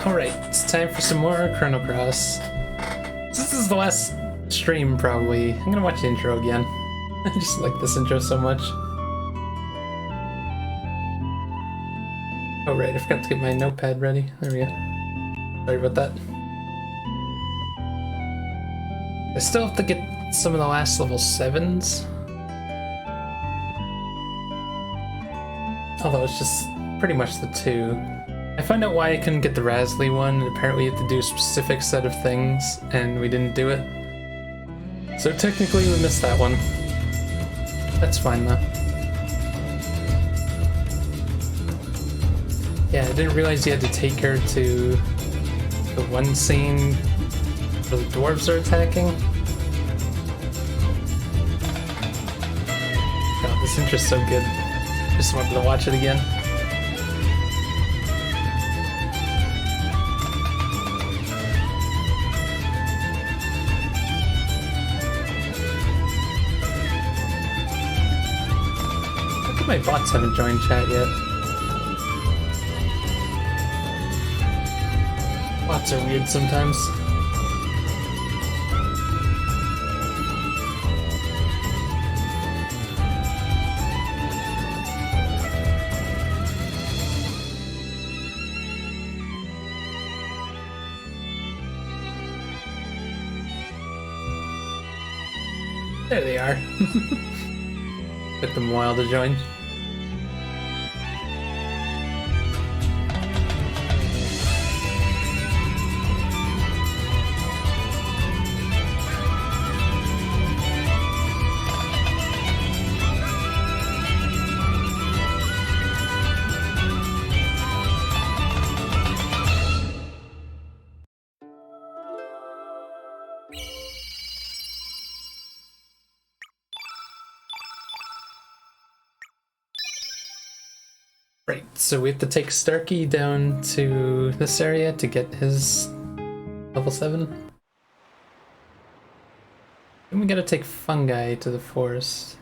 Alright, it's time for some more Chrono Cross. This is the last stream, probably. I'm gonna watch the intro again. I just like this intro so much. Oh right, I forgot to get my notepad ready. There we go. Sorry about that. I still have to get some of the last level 7s. Although it's just pretty much the 2. I found out why I couldn't get the Rasley one, and apparently you have to do a specific set of things, and we didn't do it. So technically we missed that one. That's fine though. Yeah, I didn't realize you had to take her to the one scene where the dwarves are attacking. God, this intro's so good. Just wanted to watch it again. My bots haven't joined chat yet. Bots are weird sometimes. There they are. Took them a while to join. Right, so we have to take Starkey down to this area to get his level 7. Then we gotta take Fungi to the forest.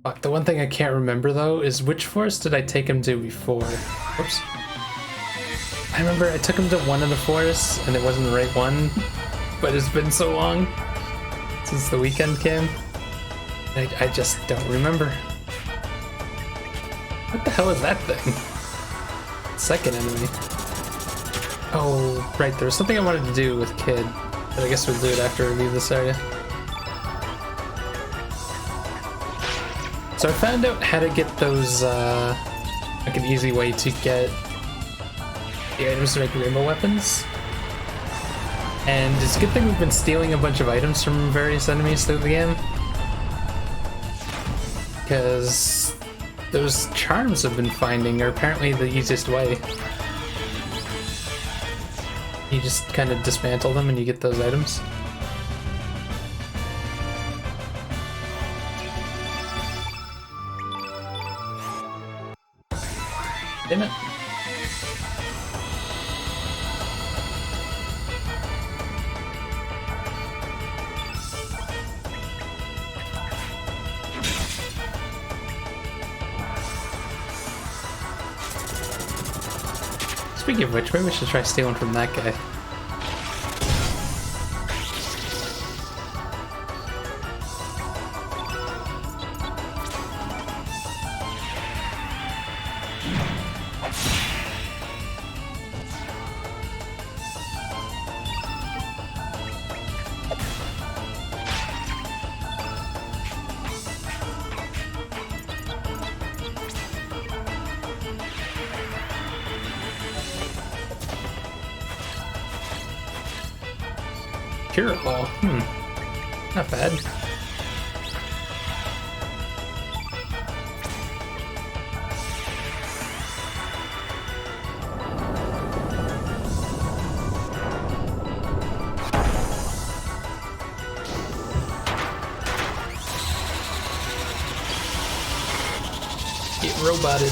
Fuck, the one thing I can't remember though is which forest did I take him to before? Whoops. I remember I took him to one of the forests and it wasn't the right one, but it's been so long since the weekend came. I just don't remember. What the hell is that thing? Second enemy. Oh, right, there was something I wanted to do with Kid, but I guess we'll do it after we leave this area. So I found out how to get those, like an easy way to get the items to make rainbow weapons. And it's a good thing we've been stealing a bunch of items from various enemies through the game. Because those charms I've been finding are apparently the easiest way. You just kind of dismantle them and you get those items. Damn it. Speaking of which, maybe we should try stealing from that guy. Curable. Not bad. Get roboted.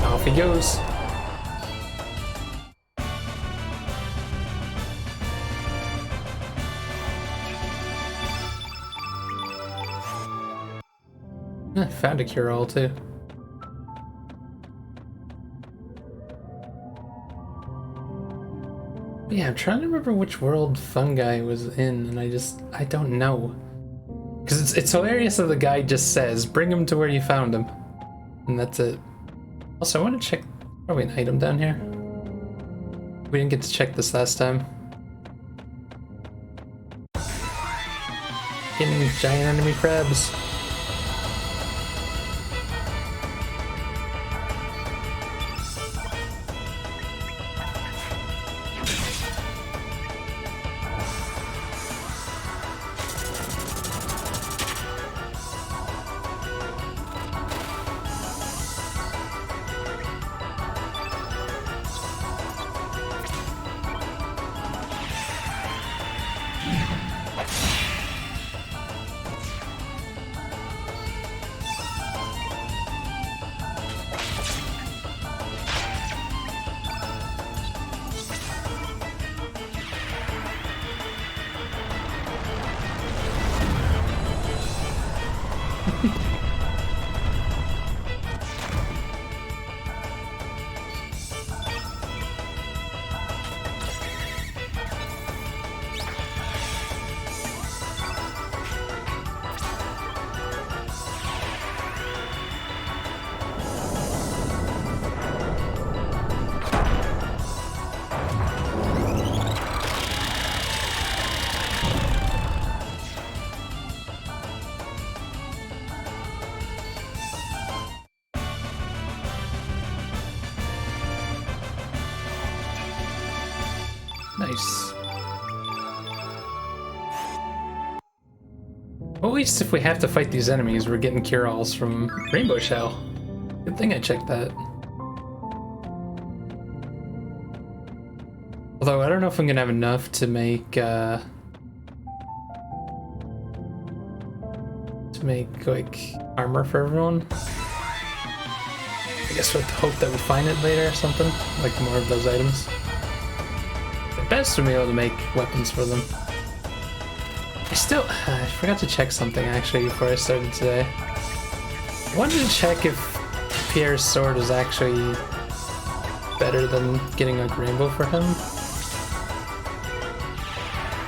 Off he goes. I found a cure-all too. Yeah, I'm trying to remember which world Fungi was in, and I don't know. Because it's hilarious that the guy just says, bring him to where you found him. And that's it. Also, I want to check, probably an item down here. We didn't get to check this last time. Getting giant enemy crabs. Nice. Well, at least if we have to fight these enemies, we're getting cure-alls from Rainbow Shell. Good thing I checked that. Although I don't know if I'm gonna have enough to make like armor for everyone. I guess we have to hope that we find it later or something, like more of those items. The best to be able to make weapons for them. I forgot to check something actually before I started today. I wanted to check if Pierre's sword is actually better than getting like rainbow for him.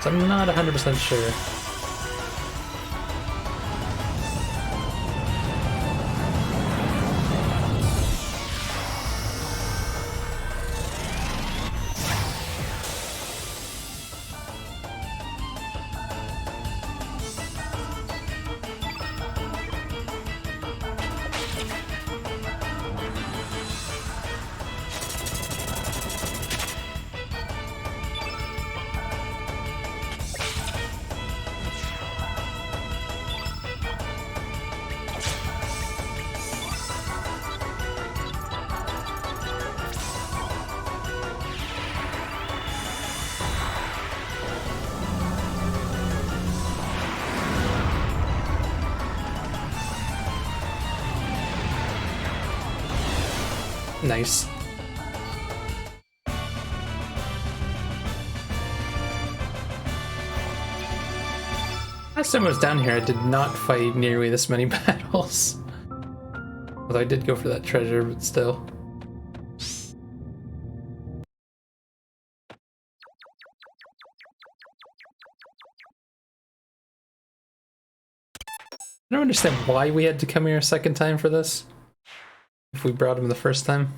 So I'm not 100% sure. Nice. Last time I was down here, I did not fight nearly this many battles. Although I did go for that treasure, but still. I don't understand why we had to come here a second time for this. If we brought him the first time.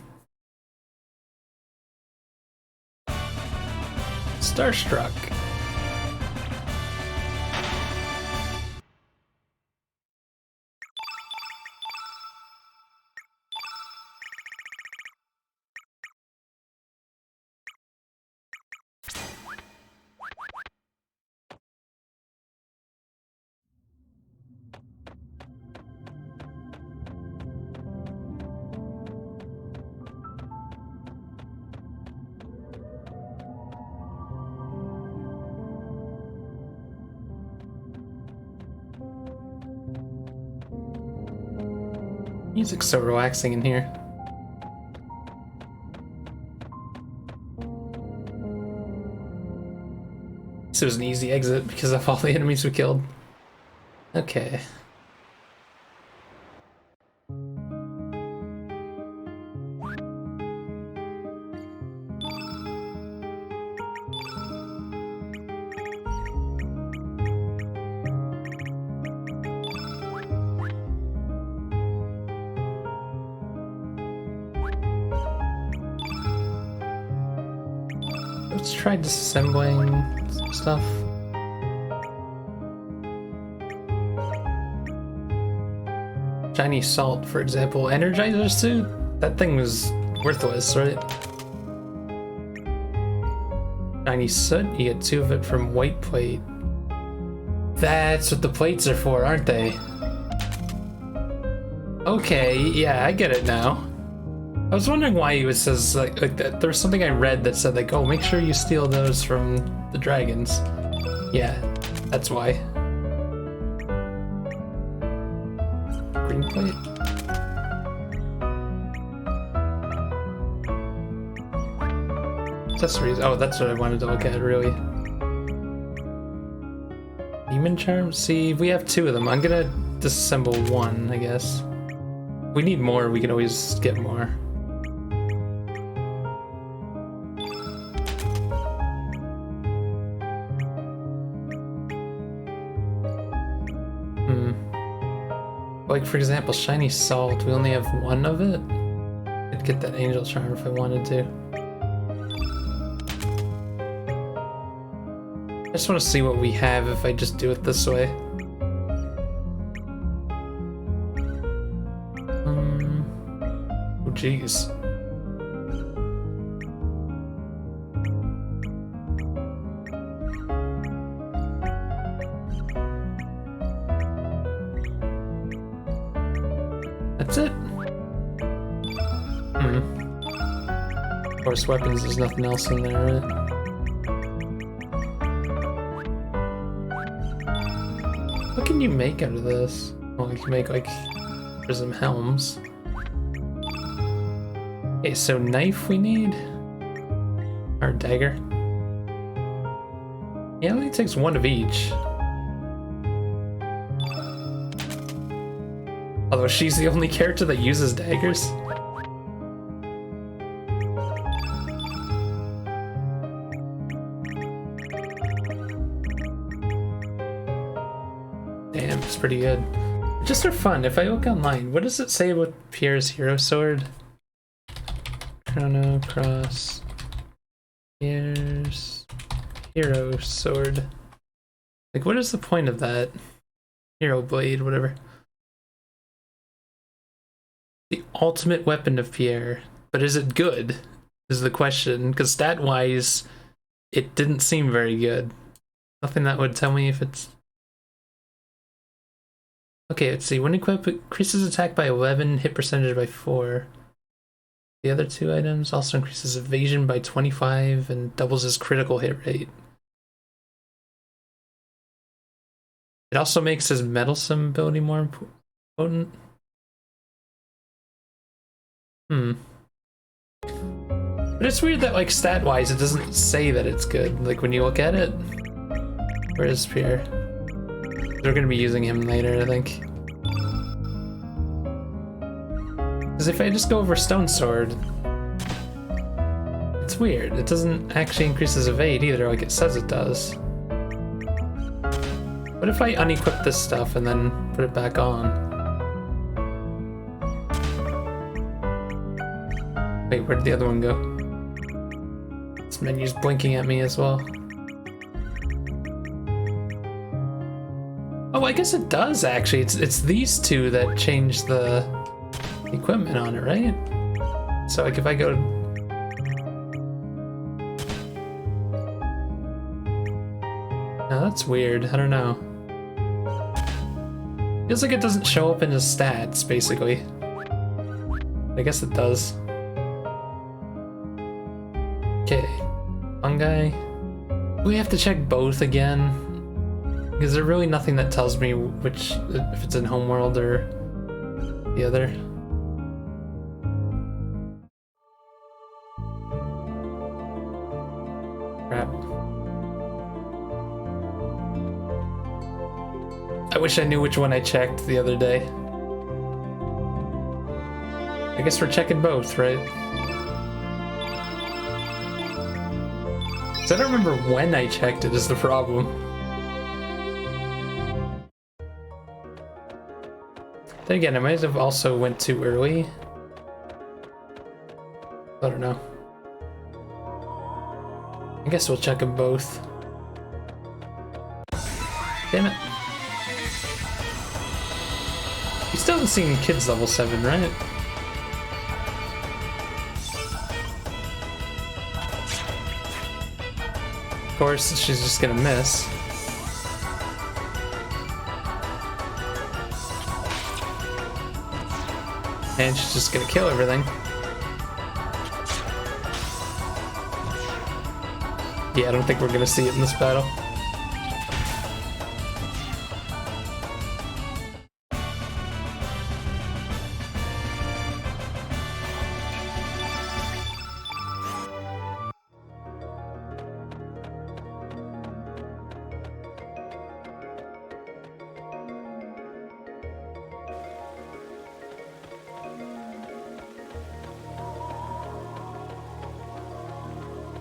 Starstruck. Music's so relaxing in here. This was an easy exit because of all the enemies we killed. Okay. Let's try disassembling some stuff. Shiny salt, for example. Energizer suit? That thing was worthless, right? Shiny soot, you get 2 of it from white plate. That's what the plates are for, aren't they? Okay, yeah, I get it now. I was wondering why it says like that. There was something I read that said like, oh, make sure you steal those from the dragons. Yeah, that's why. Green plate. Accessories. Oh, that's what I wanted to look at, really. Demon charms? See, we have 2 of them. I'm gonna disassemble 1, I guess. We need more, we can always get more. Like, for example, shiny salt, we only have 1 of it. I'd get that angel charm if I wanted to. I just want to see what we have if I just do it this way. Oh, jeez. That's it? Of course, weapons, there's nothing else in there, right? What can you make out of this? Well, you can make, like, prism helms. Okay, so knife we need? Or dagger? Yeah, it only takes 1 of each. Although she's the only character that uses daggers. Damn, it's pretty good. Just for fun, if I look online, what does it say about Pierre's hero sword? Chrono cross Pierre's hero sword. Like, what is the point of that? Hero blade, whatever. The ultimate weapon of Pierre, but is it good? Is the question, because stat-wise, it didn't seem very good. Nothing that would tell me if it's... Okay, let's see. When equipped, it increases attack by 11, hit percentage by 4. The other 2 items also increases evasion by 25 and doubles his critical hit rate. It also makes his meddlesome ability more potent. But it's weird that, like, stat-wise, it doesn't say that it's good. Like, when you look at it. Where is Pierre? They're gonna be using him later, I think. Because if I just go over Stone Sword, it's weird. It doesn't actually increase his evade either, like it says it does. What if I unequip this stuff and then put it back on? Wait, where did the other one go? This menu's blinking at me as well. Oh, I guess it does actually. It's these 2 that change the equipment on it, right? So like if I go... Now that's weird, I don't know. Feels like it doesn't show up in his stats, basically. I guess it does. Okay, fungi. We have to check both again. Is there really nothing that tells me which, if it's in Homeworld or the other? Crap. I wish I knew which one I checked the other day. I guess we're checking both, right? 'Cause I don't remember when I checked it is the problem. Then again, I might have also went too early. I don't know. I guess we'll check them both. Damn it. He still hasn't seen kids level 7, right? Of course, she's just gonna miss. And she's just gonna kill everything. Yeah, I don't think we're gonna see it in this battle.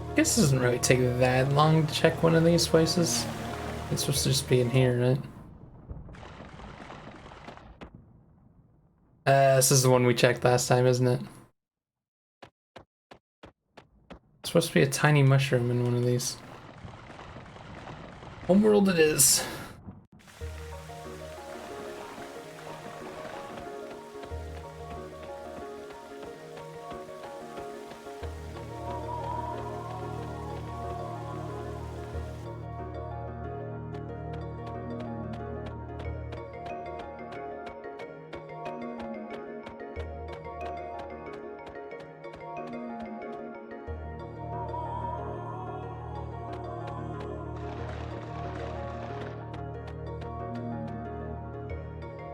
I guess it doesn't really take that long to check one of these places. It's supposed to just be in here, right? This is the one we checked last time, isn't it? It's supposed to be a tiny mushroom in one of these. Homeworld it is.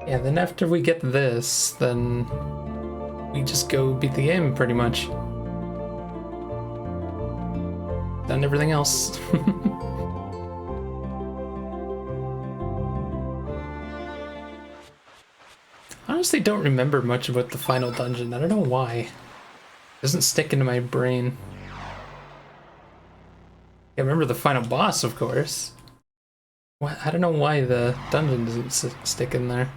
Yeah, then after we get this, then we just go beat the game, pretty much. Done everything else. Honestly, don't remember much about the final dungeon. I don't know why. It doesn't stick into my brain. I remember the final boss, of course. What? I don't know why the dungeon doesn't stick in there.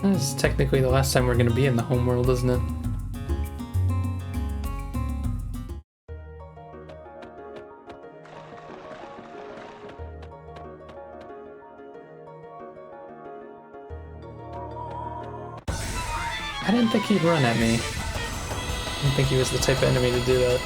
This is technically the last time we're going to be in the homeworld, isn't it? I didn't think he'd run at me. I didn't think he was the type of enemy to do that.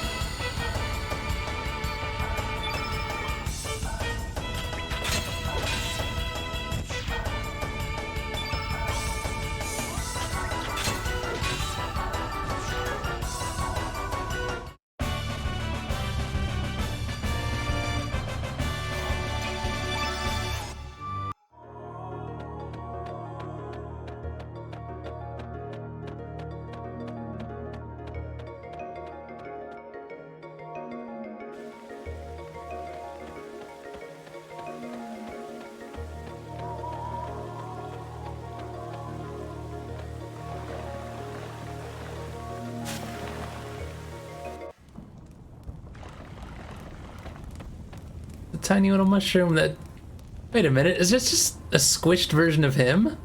The tiny little mushroom that... Wait a minute, is this just a squished version of him?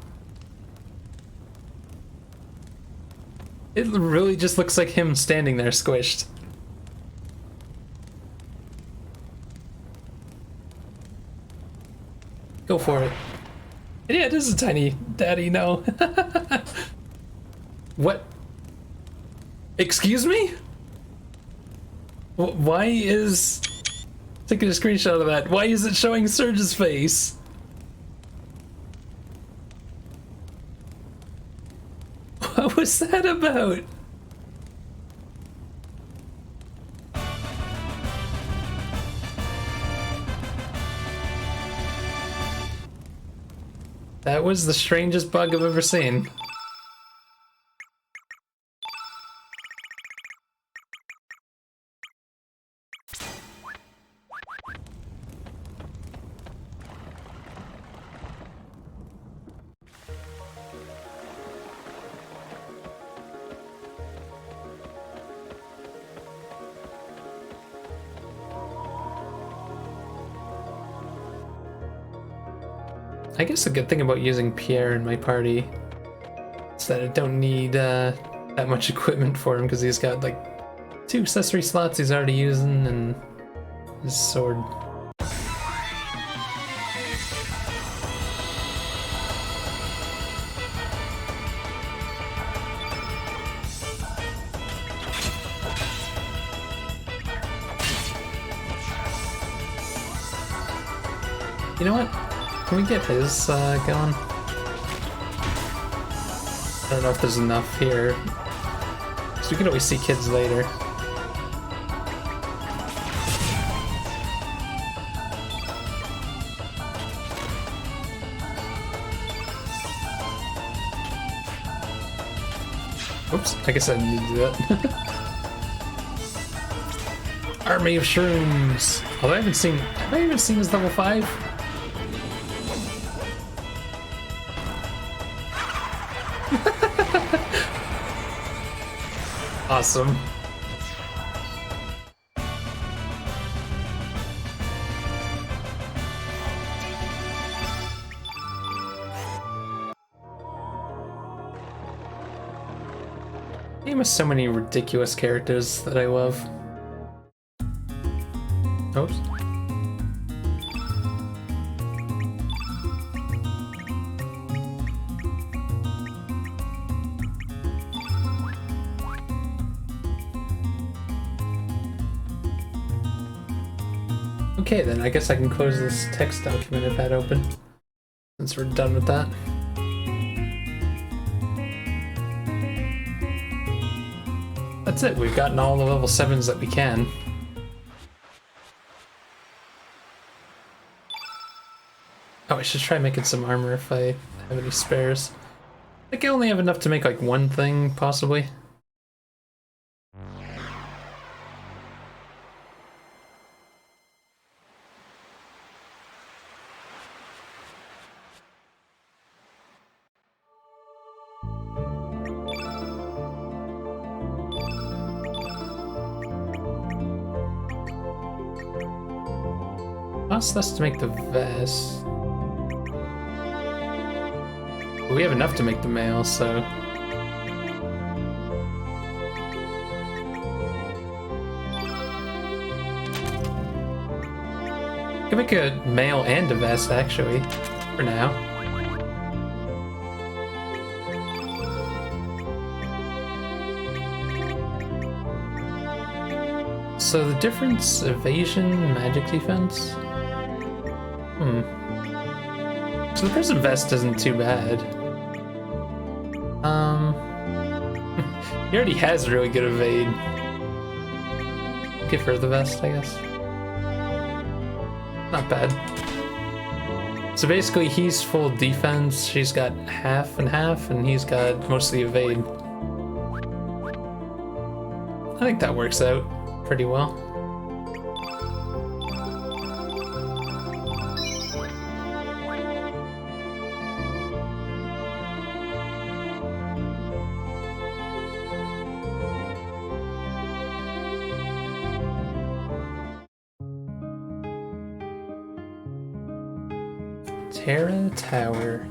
It really just looks like him standing there squished. Go for it. Yeah, it is a tiny daddy, no. What? Excuse me? Why is... Taking a screenshot of that. Why is it showing Surge's face? What was that about? That was the strangest bug I've ever seen. I guess the good thing about using Pierre in my party is that I don't need that much equipment for him because he's got like 2 accessory slots he's already using and his sword. You know what? Can we get his going? I don't know if there's enough here. So we can always see kids later. Oops, I guess I didn't need to do that. Army of Shrooms! Although have I even seen his level 5? Awesome. Game has so many ridiculous characters that I love. Oops. Okay, then I guess I can close this text document if that open, since we're done with that. That's it, we've gotten all the level 7s that we can. Oh, I should try making some armor if I have any spares. I think I only have enough to make like one thing, possibly. Cost less to make the vest. But we have enough to make the mail, so. I can make a mail and a vest, actually, for now. So the difference, evasion, magic defense? So the prison vest isn't too bad. He already has really good evade. Give her the vest, I guess. Not bad. So basically he's full defense, she's got half and half, and he's got mostly evade. I think that works out pretty well. Terra Tower.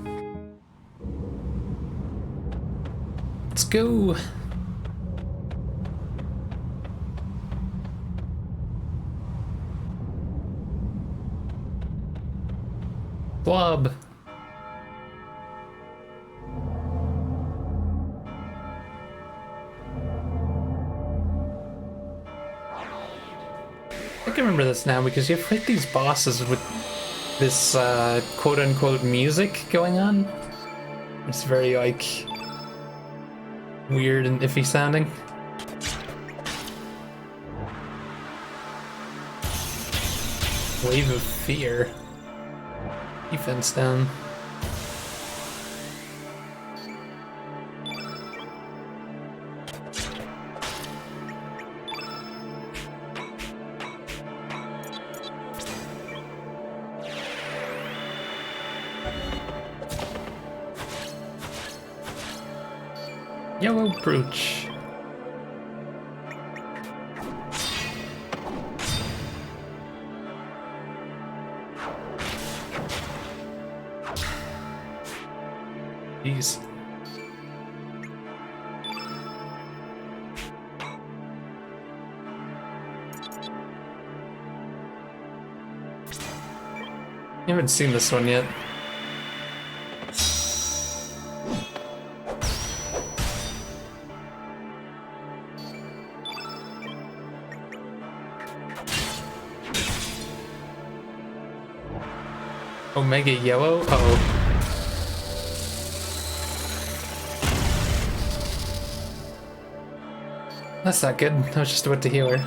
Let's go. Blob. I can remember this now because you fight these bosses with this quote-unquote music going on. It's very like weird and iffy sounding. Wave of Fear. Defense down. Yellow brooch. Jeez. I haven't seen this one yet. Omega Yellow? Uh-oh. That's not good. I was just about to heal her.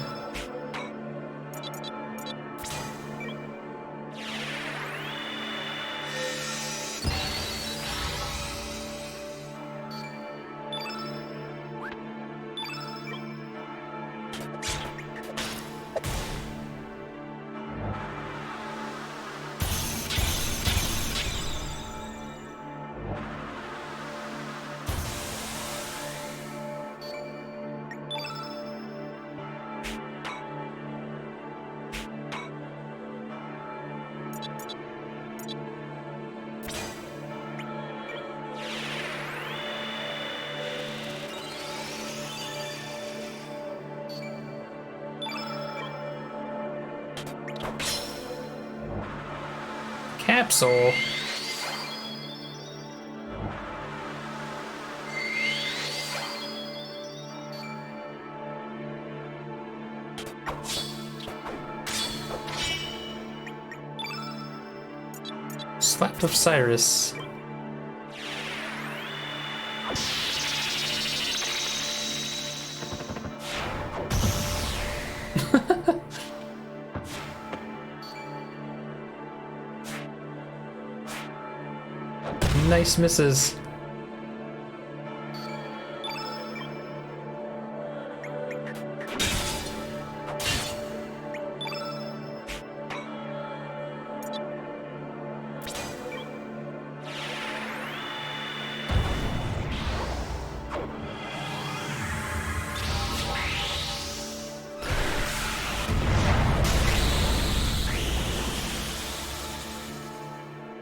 Capsule. Slap of Cyrus. Nice misses.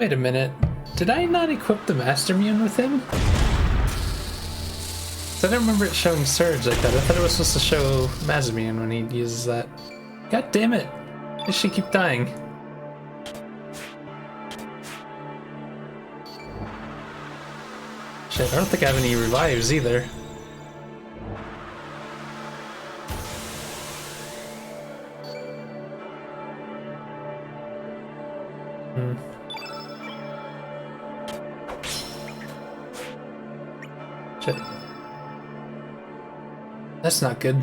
Wait a minute. Did I not equip the Master Mune with him? I don't remember it showing Surge like that. I thought it was supposed to show Mazamian when he uses that. God damn it! Why does she keep dying? Shit, I don't think I have any revives either. Shit. That's not good.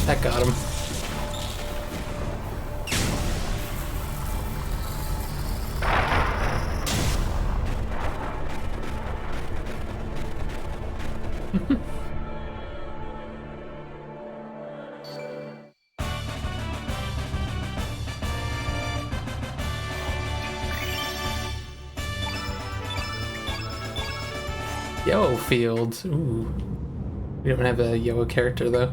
That got him. Yellow field. Ooh. We don't have a yellow character though.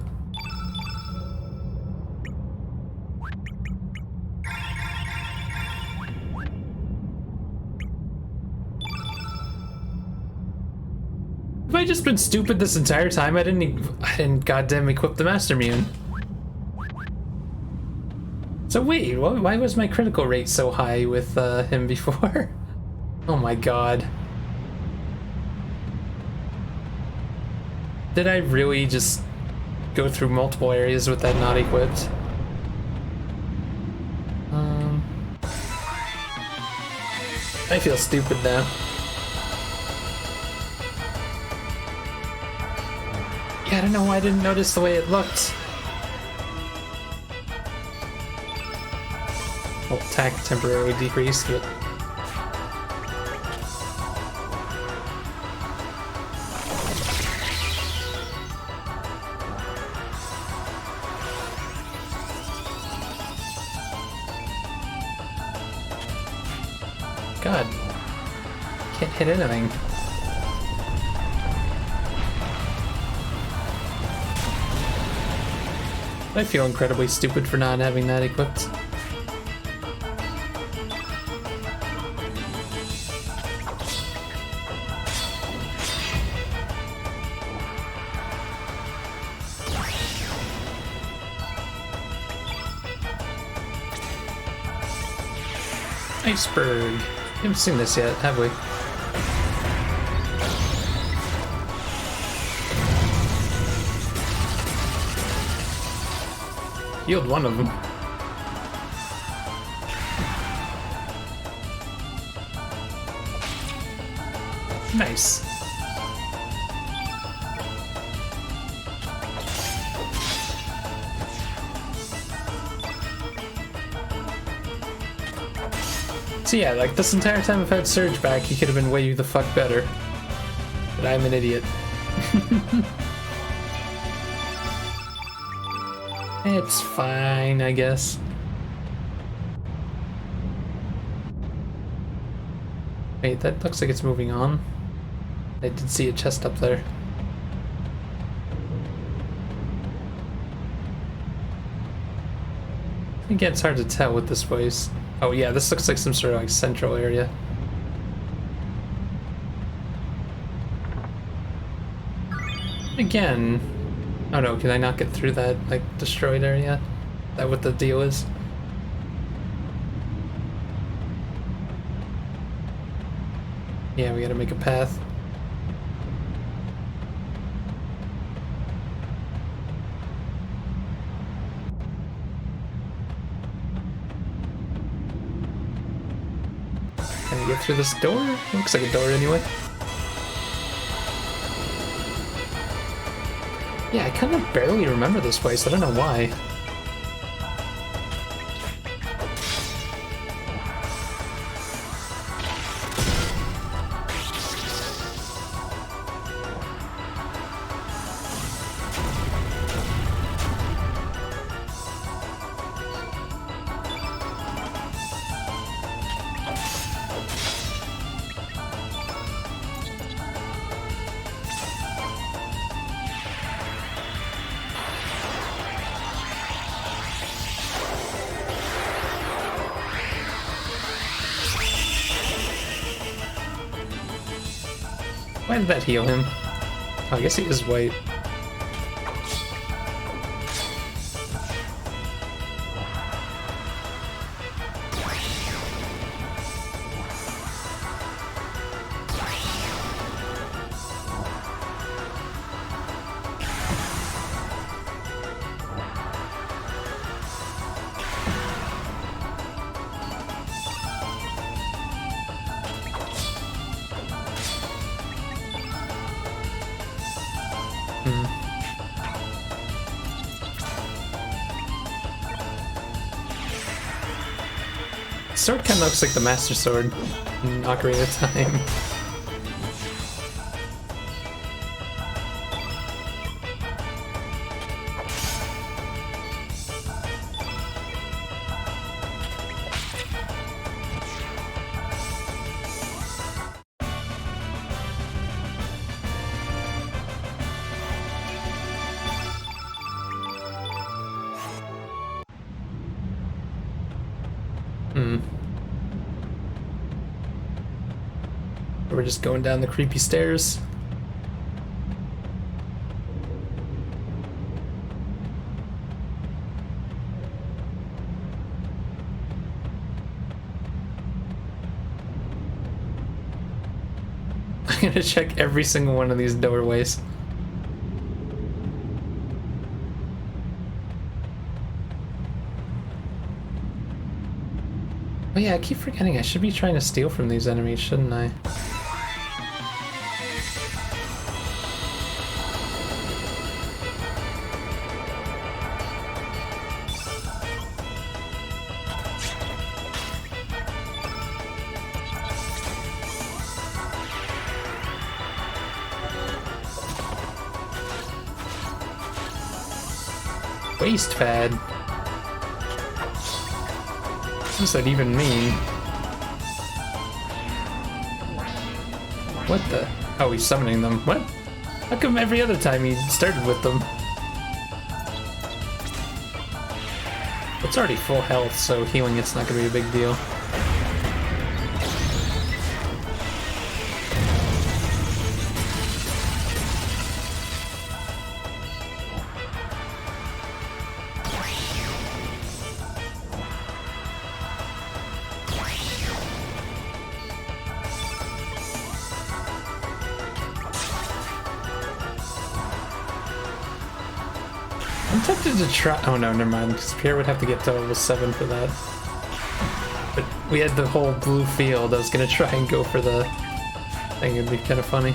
Have I just been stupid this entire time? I didn't goddamn equip the Master Mune. So wait, why was my critical rate so high with him before? Oh my god. Did I really just go through multiple areas with that not equipped? I feel stupid now. Yeah, I don't know why I didn't notice the way it looked. Well, attack temporarily decreased, but... God. Can't hit anything. I feel incredibly stupid for not having that equipped. Iceberg. We haven't seen this yet, have we? Healed one of them. Nice. So yeah, like this entire time I've had Surge back, he could have been way the fuck better. But I'm an idiot. It's fine, I guess. Wait, that looks like it's moving on. I did see a chest up there. Again, it's hard to tell what this was. Oh yeah, this looks like some sort of like central area. Again, oh no, can I not get through that like destroyed area? Is that what the deal is? Yeah, we gotta make a path. Can I get through this door? Looks like a door anyway. Yeah, I kind of barely remember this place. I don't know why. Why did that heal him? Oh, I guess he is white. Sword kind of looks like the Master Sword in Ocarina of Time. We're just going down the creepy stairs. I'm gonna check every single one of these doorways. Oh yeah, I keep forgetting I should be trying to steal from these enemies, shouldn't I? Waist pad? What does that even mean? What the? Oh, he's summoning them. What? How come every other time he started with them? It's already full health, so healing it's not gonna be a big deal. I'm tempted to try. Oh no, never mind. Because Pierre would have to get to level 7 for that. But we had the whole blue field. I was gonna try and go for the thing. It'd be kind of funny.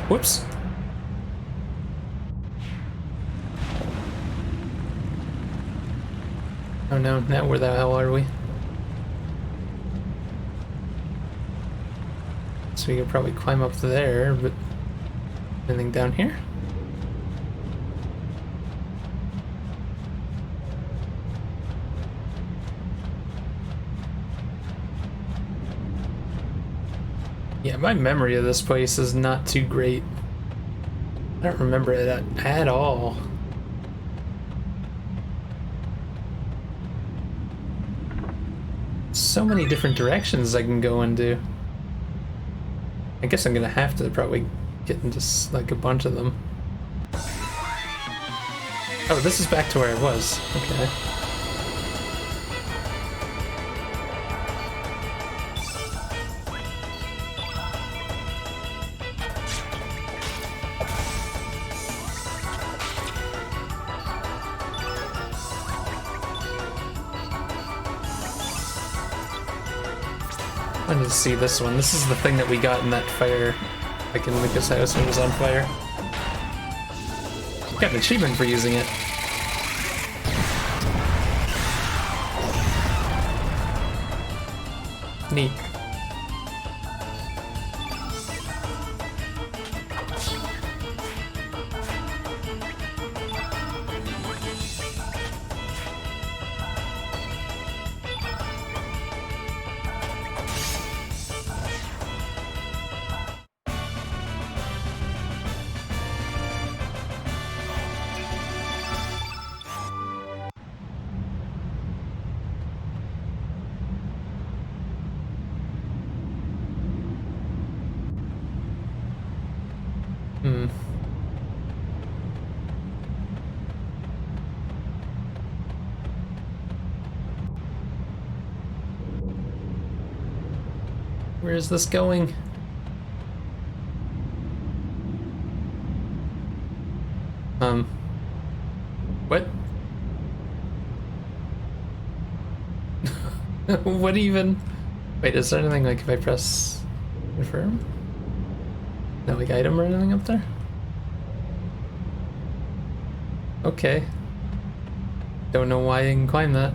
Whoops. Oh no, now where the hell are we? So we could probably climb up there, but anything down here? Yeah, my memory of this place is not too great. I don't remember it at all. So many different directions I can go into. I guess I'm gonna have to probably get into like a bunch of them. Oh, this is back to where I was. Okay. I wanted to see this one. This is the thing that we got in that fire, like in Lucas' house when it was on fire. Got an achievement for using it. Neat. Where is this going? What? What even? Wait, is there anything like if I press confirm? No, like item or anything up there? Okay. Don't know why I can climb that.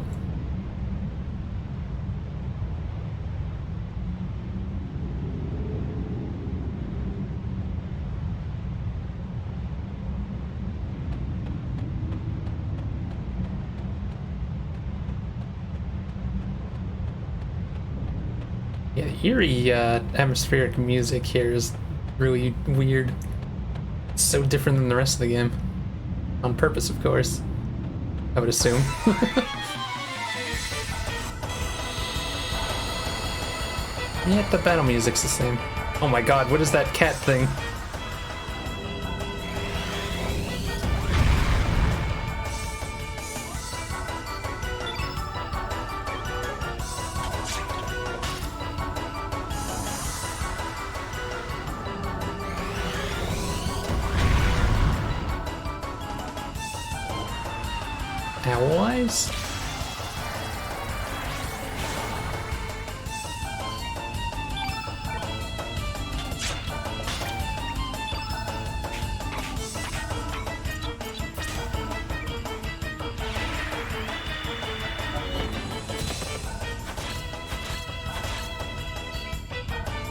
Yeah, eerie atmospheric music here is really weird. It's so different than the rest of the game. On purpose, of course. I would assume. Yeah, the battle music's the same. Oh my god, what is that cat thing? Owl-wise?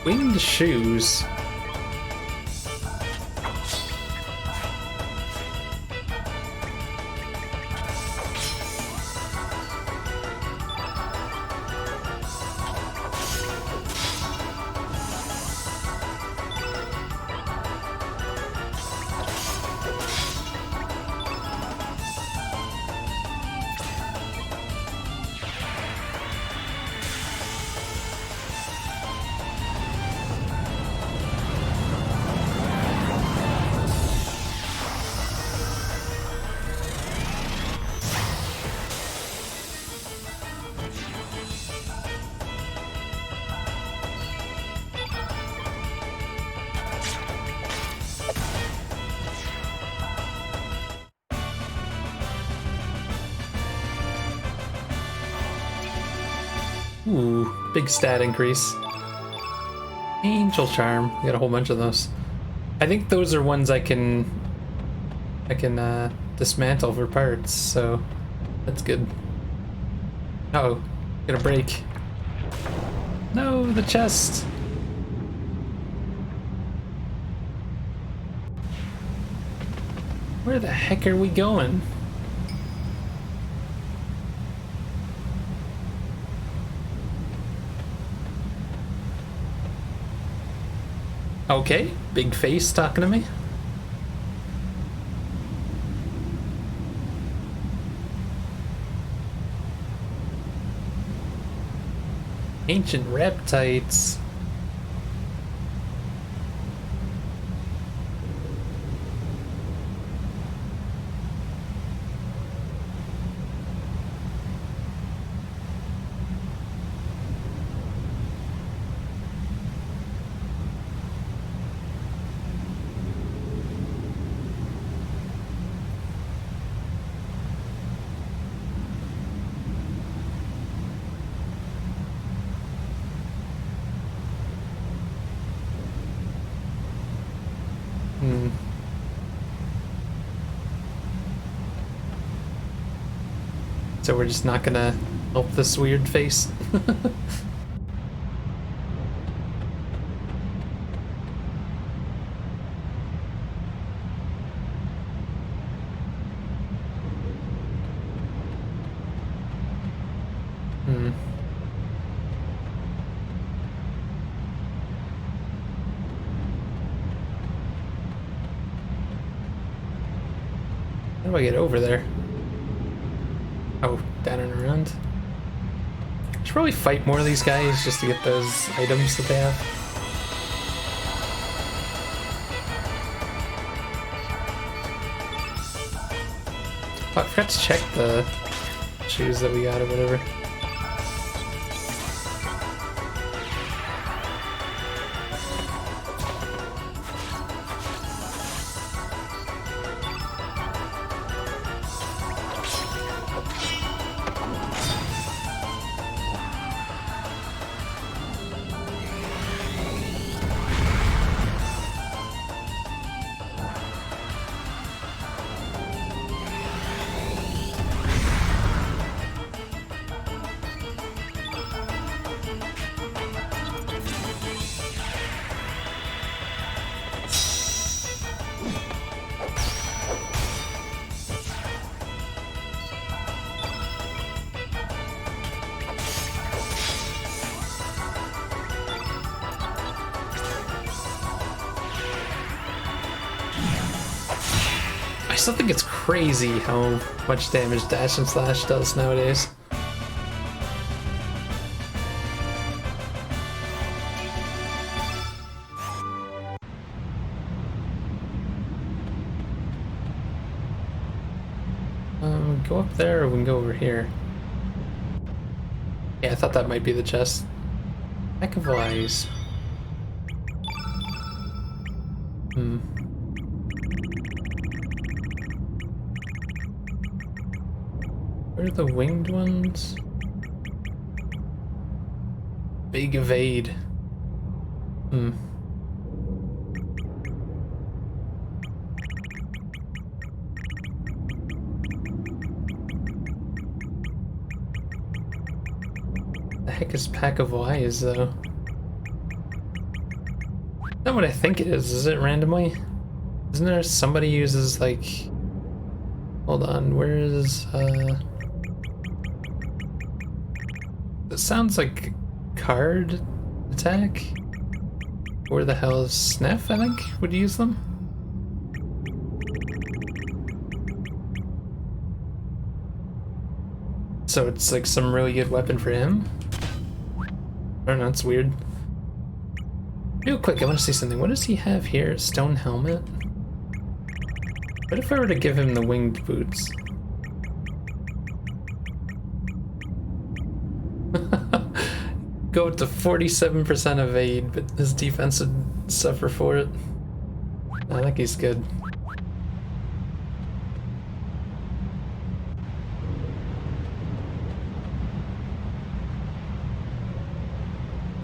Winged shoes. Ooh, big stat increase. Angel Charm. We got a whole bunch of those. I think those are ones I can dismantle for parts, so that's good. Uh-oh, get a break. No, the chest. Where the heck are we going? Okay, big face talking to me. Ancient reptites. So we're just not gonna help this weird face. How do I get over there? Oh, down and around. Should probably fight more of these guys just to get those items that they have. Oh, I forgot to check the shoes that we got or whatever. I still think it's crazy how much damage Dash and Slash does nowadays. Go up there or we can go over here. Yeah, I thought that might be the chest. Heck of eyes. Where are the winged ones? Big evade. Hmm. The heck is Pack of Wise, though? Not what I think it is. Is it randomly? Isn't there somebody uses like? Hold on. Where is It sounds like card attack. Where the hell is Sniff? I think would use them. So it's like some really good weapon for him. I don't know. It's weird. Real quick, I want to see something. What does he have here? Stone helmet? What if I were to give him the winged boots? Go to 47% evade, but his defense would suffer for it. I think he's good.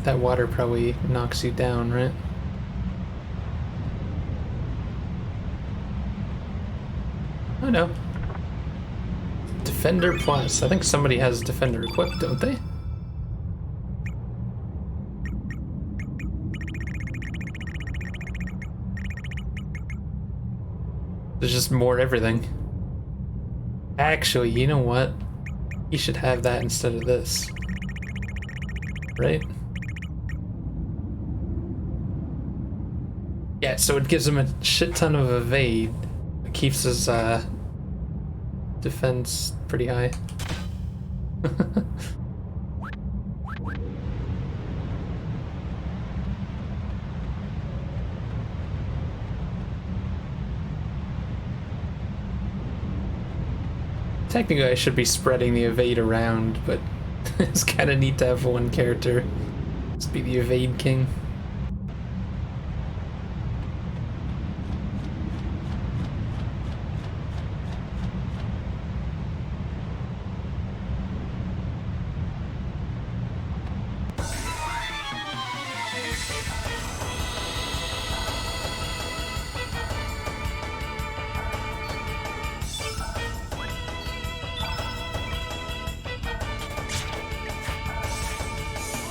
That water probably knocks you down, right? Oh no. Defender Plus. I think somebody has Defender equipped, don't they? There's just more everything. Actually, you know what? You should have that instead of this. Right? Yeah, so it gives him a shit ton of evade. It keeps his defense pretty high. Technically, I should be spreading the evade around, but it's kind of neat to have one character just be the evade king.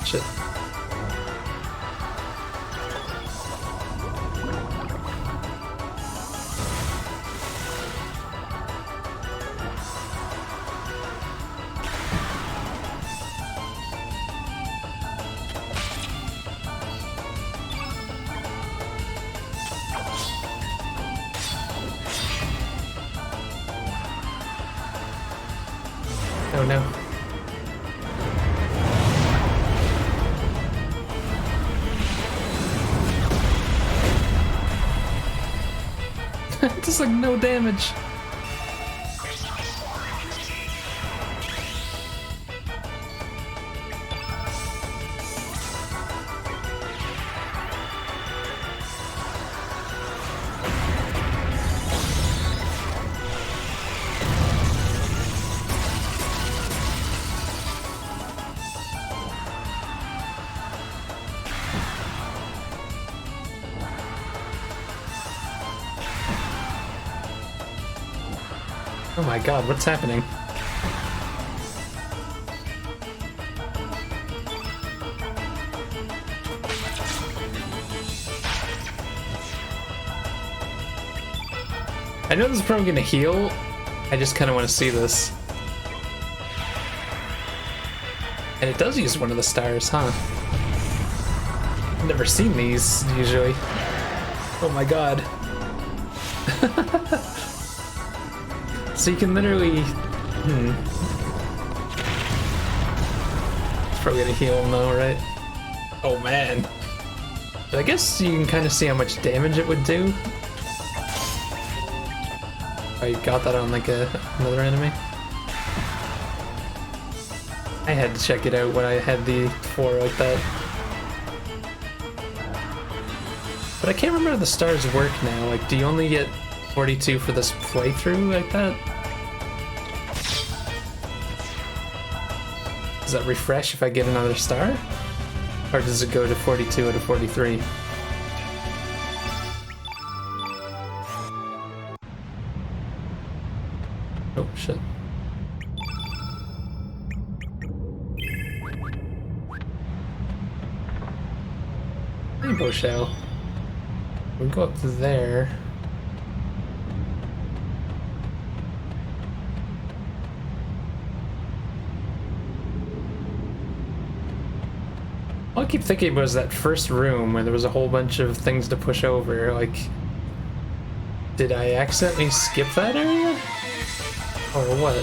Shit. Oh no. Just like no damage. Oh my god, what's happening? I know this is probably gonna heal. I just kind of want to see this. And it does use one of the stars, huh? I've never seen these, usually. Oh my god. So you can literally... It's probably gonna heal him though, right? Oh man. But I guess you can kind of see how much damage it would do. I got that on like another enemy. I had to check it out when I had the 4 like that. But I can't remember how the stars work now. Like, do you only get 42 for this playthrough like that? Does that refresh if I get another star? Or does it go to 42 out of 43? Oh, shit. Rainbow shell. We go up to there. All I keep thinking was that first room where there was a whole bunch of things to push over. Like, did I accidentally skip that area? Or what?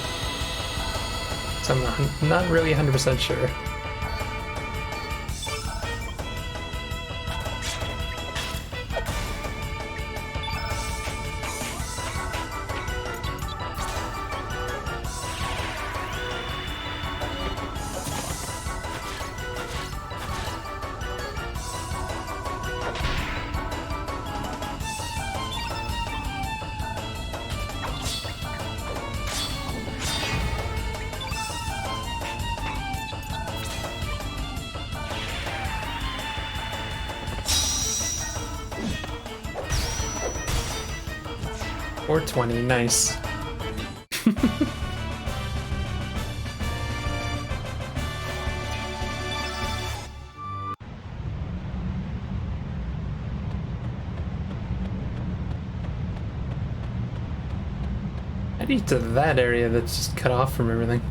So I'm not really 100% sure. Or 20, nice. How do you get to that area that's just cut off from everything?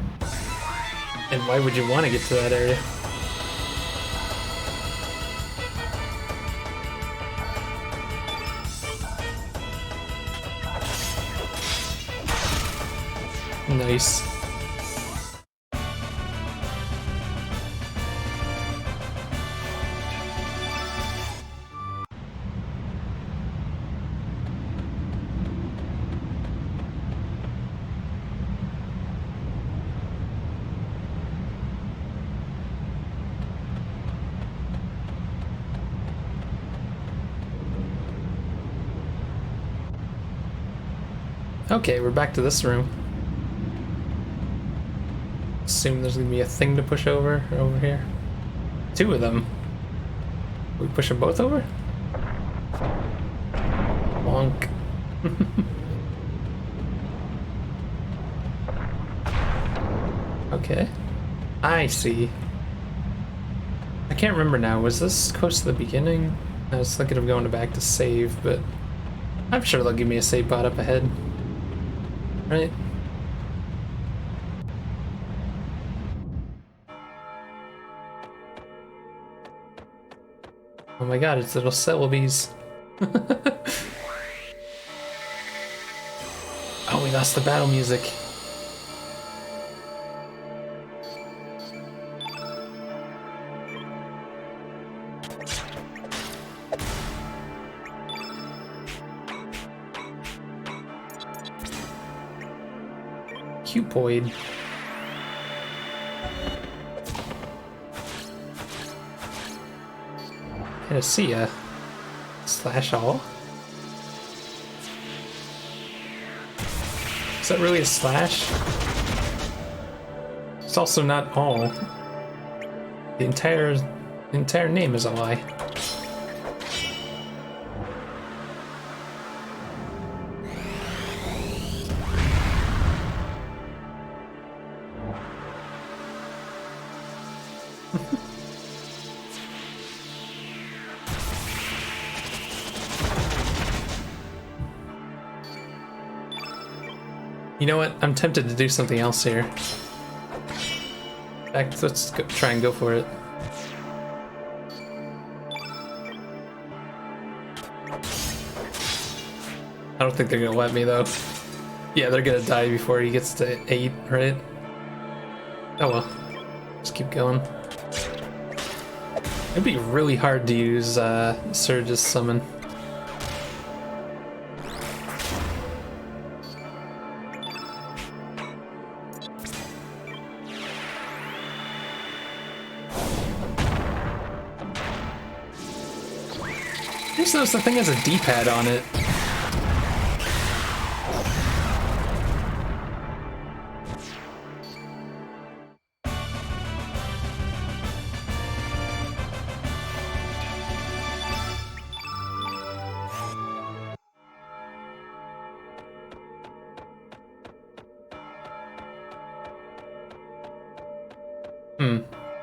And why would you want to get to that area? Nice. Okay, we're back to this room. Assume there's gonna be a thing to push over here. Two of them. We push them both over? Bonk. Okay. I see. I can't remember now. Was this close to the beginning? I was thinking of going back to save, but I'm sure they'll give me a save pod up ahead. Right? Oh my god, it's little Celebies. Oh, we lost the battle music. Cupoid. Panacea. Slash all. Is that really a slash? It's also not all. The entire name is a lie. You know what? I'm tempted to do something else here. In fact, let's go, try and go for it. I don't think they're gonna let me though. Yeah, they're gonna die before he gets to 8, right? Oh well. Just keep going. It'd be really hard to use Surge's summon. I just noticed the thing has a D-pad on it.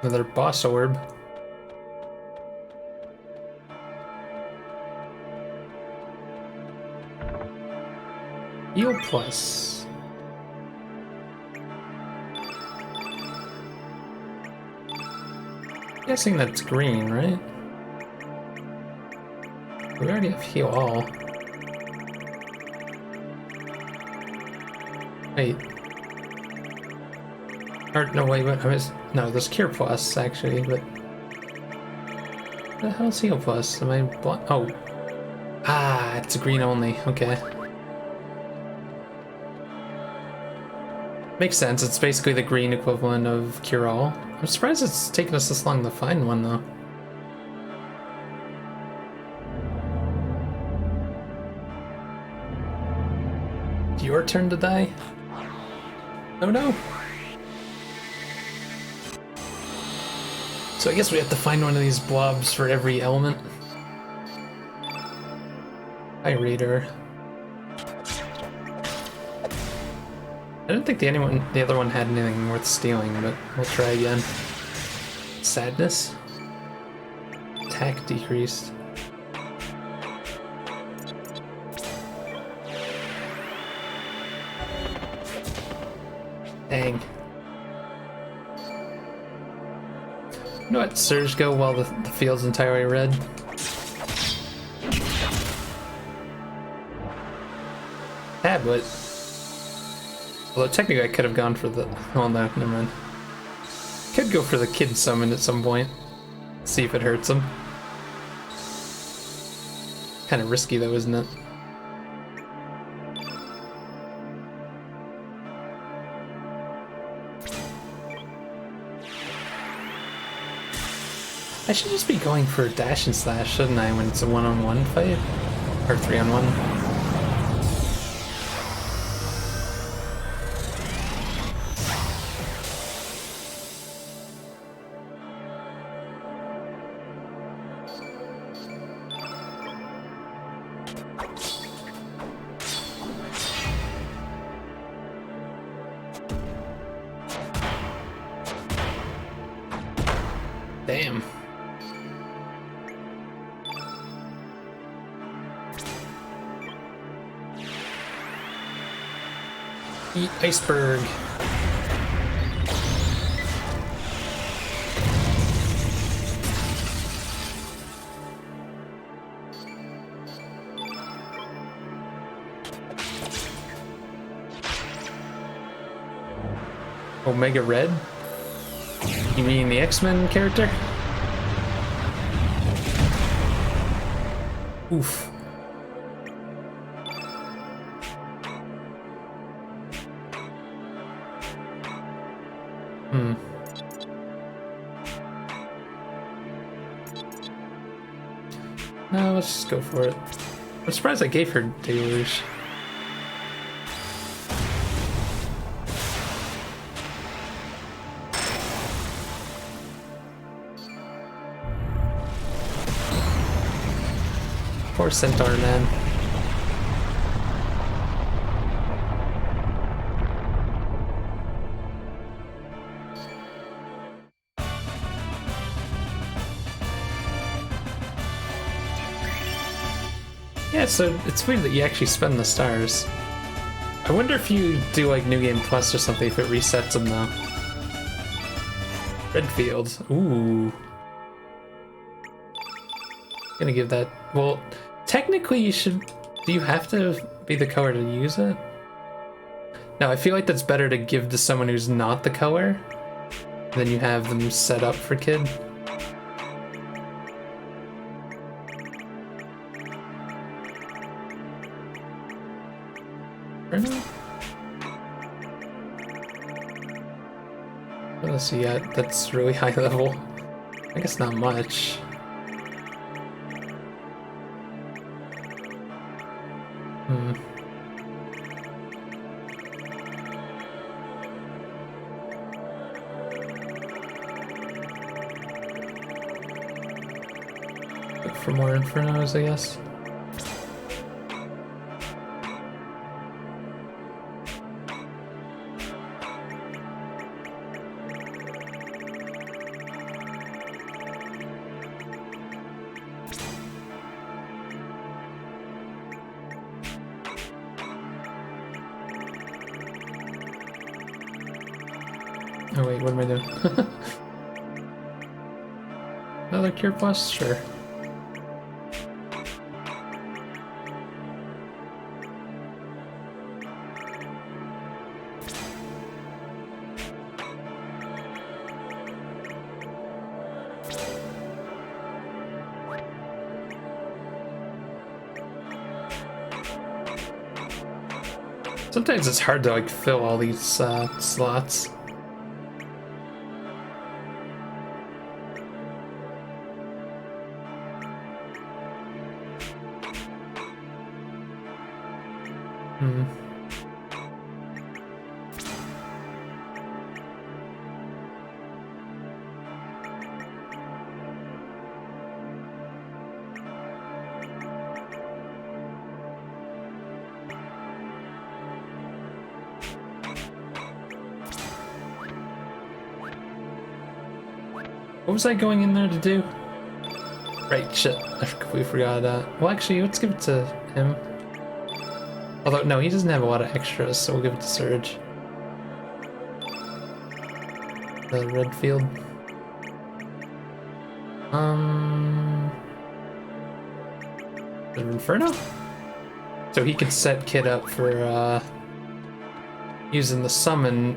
Another boss orb. Heal plus. I'm guessing that's green, right? We already have heal all. Wait. Or, no, wait, no, there's Cure Plus, actually, but... What the hell's Heal Plus? Am I blind? Oh. Ah, it's green only, okay. Makes sense, it's basically the green equivalent of Cure All. I'm surprised it's taken us this long to find one, though. Your turn to die? Oh no! So I guess we have to find one of these blobs for every element. Hi, Raider. I don't think the other one had anything worth stealing, but we'll try again. Sadness. Attack decreased. Dang. You know what? Surge go while the field's entirely red. Tablet. Although technically I could have gone for the... Oh no, never mind. Could go for the kid summon at some point. See if it hurts him. Kind of risky though, isn't it? I should just be going for a dash and slash, shouldn't I, when it's a one-on-one fight? Or 3-on-1? Damn. Eat iceberg. Omega Red? You mean the X-Men character? Oof. No, let's just go for it. I'm surprised I gave her Deluge. Poor Centaur, man. Yeah, so it's weird that you actually spend the stars. I wonder if you do like New Game Plus or something, if it resets them though. Redfield. Ooh. Gonna give that... Well, technically you should... Do you have to be the color to use it? No, I feel like that's better to give to someone who's not the color. Then you have them set up for kid. Chrono? What else you got that's really high level? I guess not much. Look for more Infernos, I guess. Oh wait, what am I doing? Another cure plus? Sure. Sometimes it's hard to like fill all these slots. What was I going in there to do? Right, shit. I completely forgot that. Well, actually, let's give it to him. Although, no, he doesn't have a lot of extras, so we'll give it to Surge. The red field. The Inferno? So he could set Kid up for, using the summon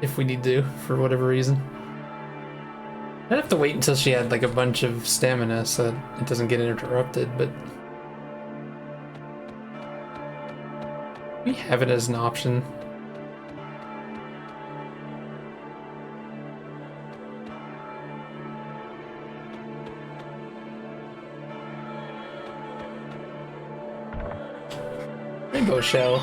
if we need to, for whatever reason. I'd have to wait until she had like a bunch of stamina so that it doesn't get interrupted, but we have it as an option. Rainbow Shell.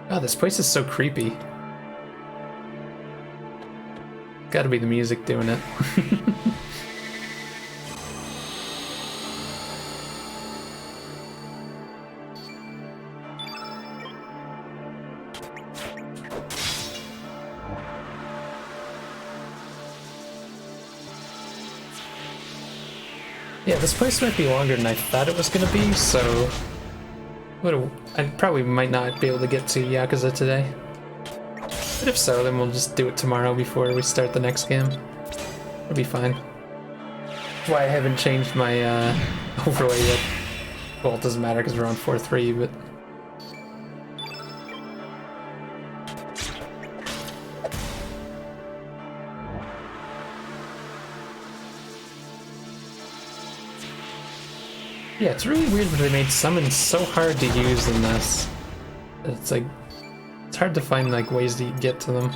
Oh, this place is so creepy. Gotta be the music doing it. Yeah, this place might be longer than I thought it was gonna be, so I probably might not be able to get to Yakuza today. But if so, then we'll just do it tomorrow before we start the next game. It'll be fine. That's why I haven't changed my overlay yet. Well, it doesn't matter because we're on 4.3, but... Yeah, it's really weird that they made summons so hard to use in this. It's like, it's hard to find like ways to get to them.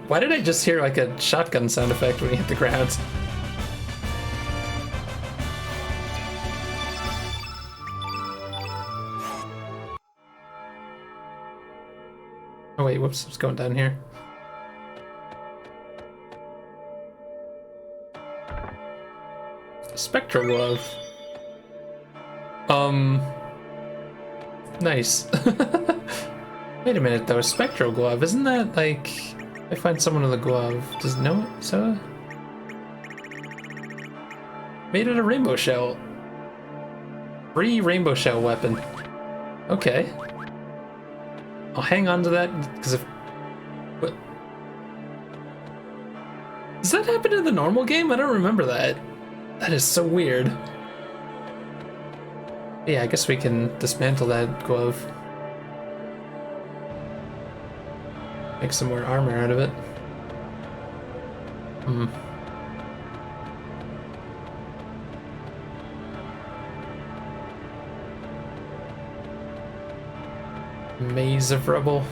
Why did I just hear like a shotgun sound effect when he hit the ground? Oh wait, whoops, what's going down here? Spectral glove. Nice. Wait a minute though, spectral glove, isn't that like... I find someone with a glove. Does no so made it a rainbow shell. Free rainbow shell weapon. Okay. I'll hang on to that because if what does that happen in the normal game? I don't remember that. That is so weird. Yeah, I guess we can dismantle that glove. Make some more armor out of it. Maze of rubble.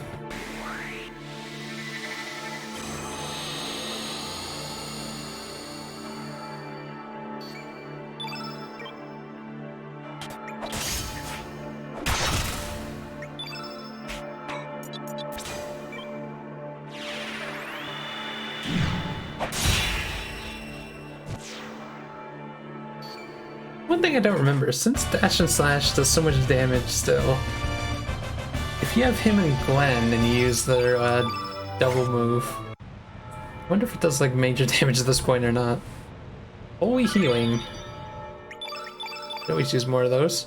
One thing I don't remember, since Dash and Slash does so much damage still, if you have him and Glenn and you use their double move, I wonder if it does like major damage at this point or not. Holy healing. Could always use more of those.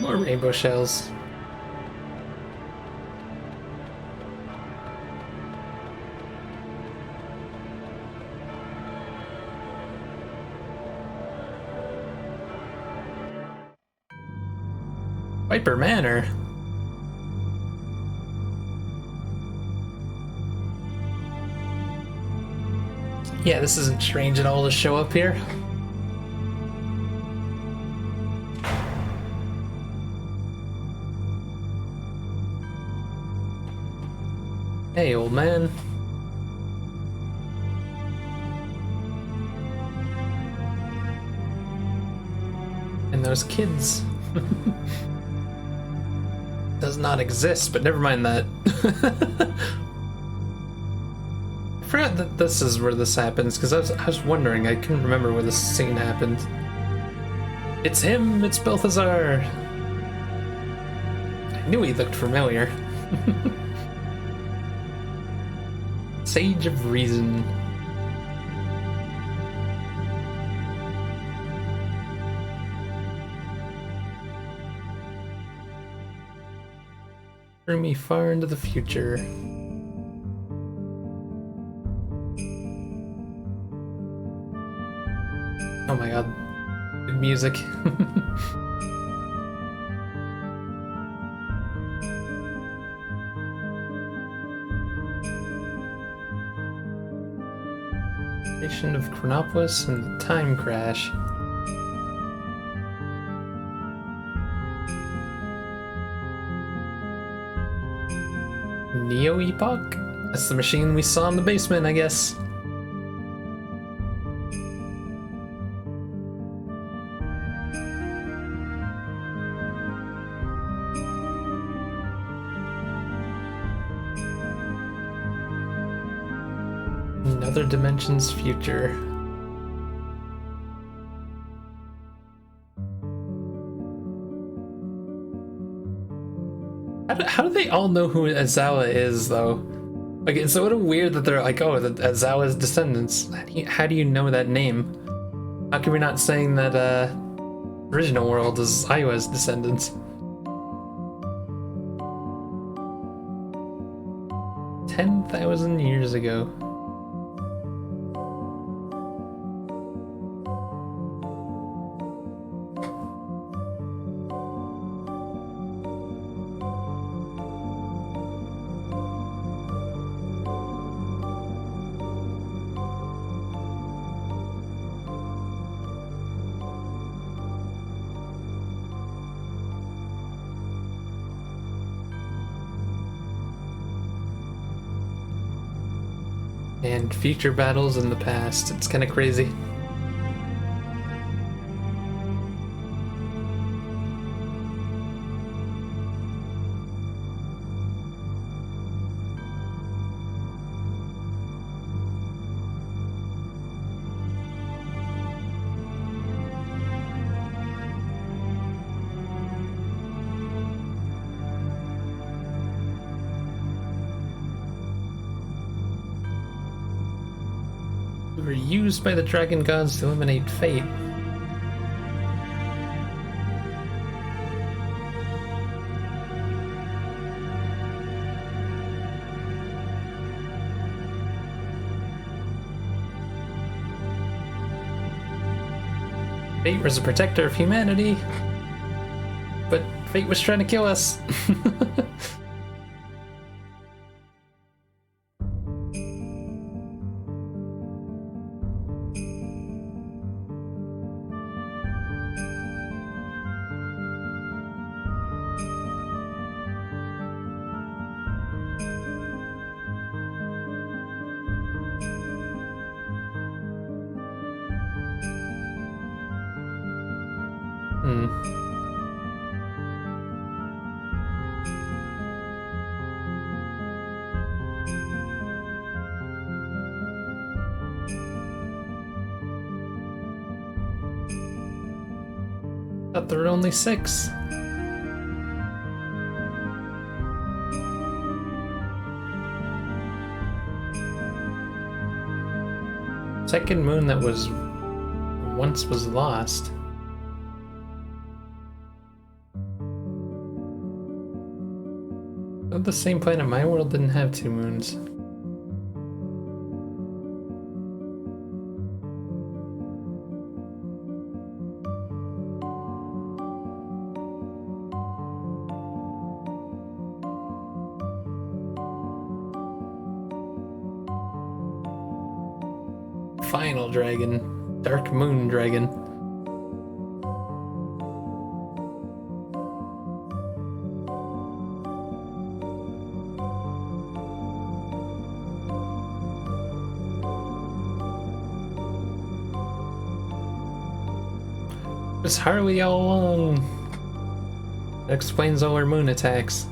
More rainbow shells. Viper Manor. Yeah, this isn't strange at all to show up here. Hey, old man. And those kids. Does not exist, but never mind that. I forgot that this is where this happens, because I was wondering, I couldn't remember where this scene happened. It's him, it's Balthazar! I knew he looked familiar. Sage of Reason. Bring me far into the future. Oh my god. Good music. Creation of Chronopolis and the Time Crash. Neo Epoch? That's the machine we saw in the basement, I guess. Another dimension's future. How do they all know who Azawa is, though? Like, it's sort of weird that they're like, oh, Azawa's descendants. How do you know that name? How come you're not saying that original world is Iowa's descendants? 10,000 years ago. And future battles in the past. It's kind of crazy. Were used by the dragon gods to eliminate fate. Fate was a protector of humanity, but fate was trying to kill us. Hmm. Thought there were only 6. Second moon that was once was lost. Oh, the same planet my world didn't have 2 moons. Final dragon. Dark moon dragon. It's Harley all along. That explains all our moon attacks.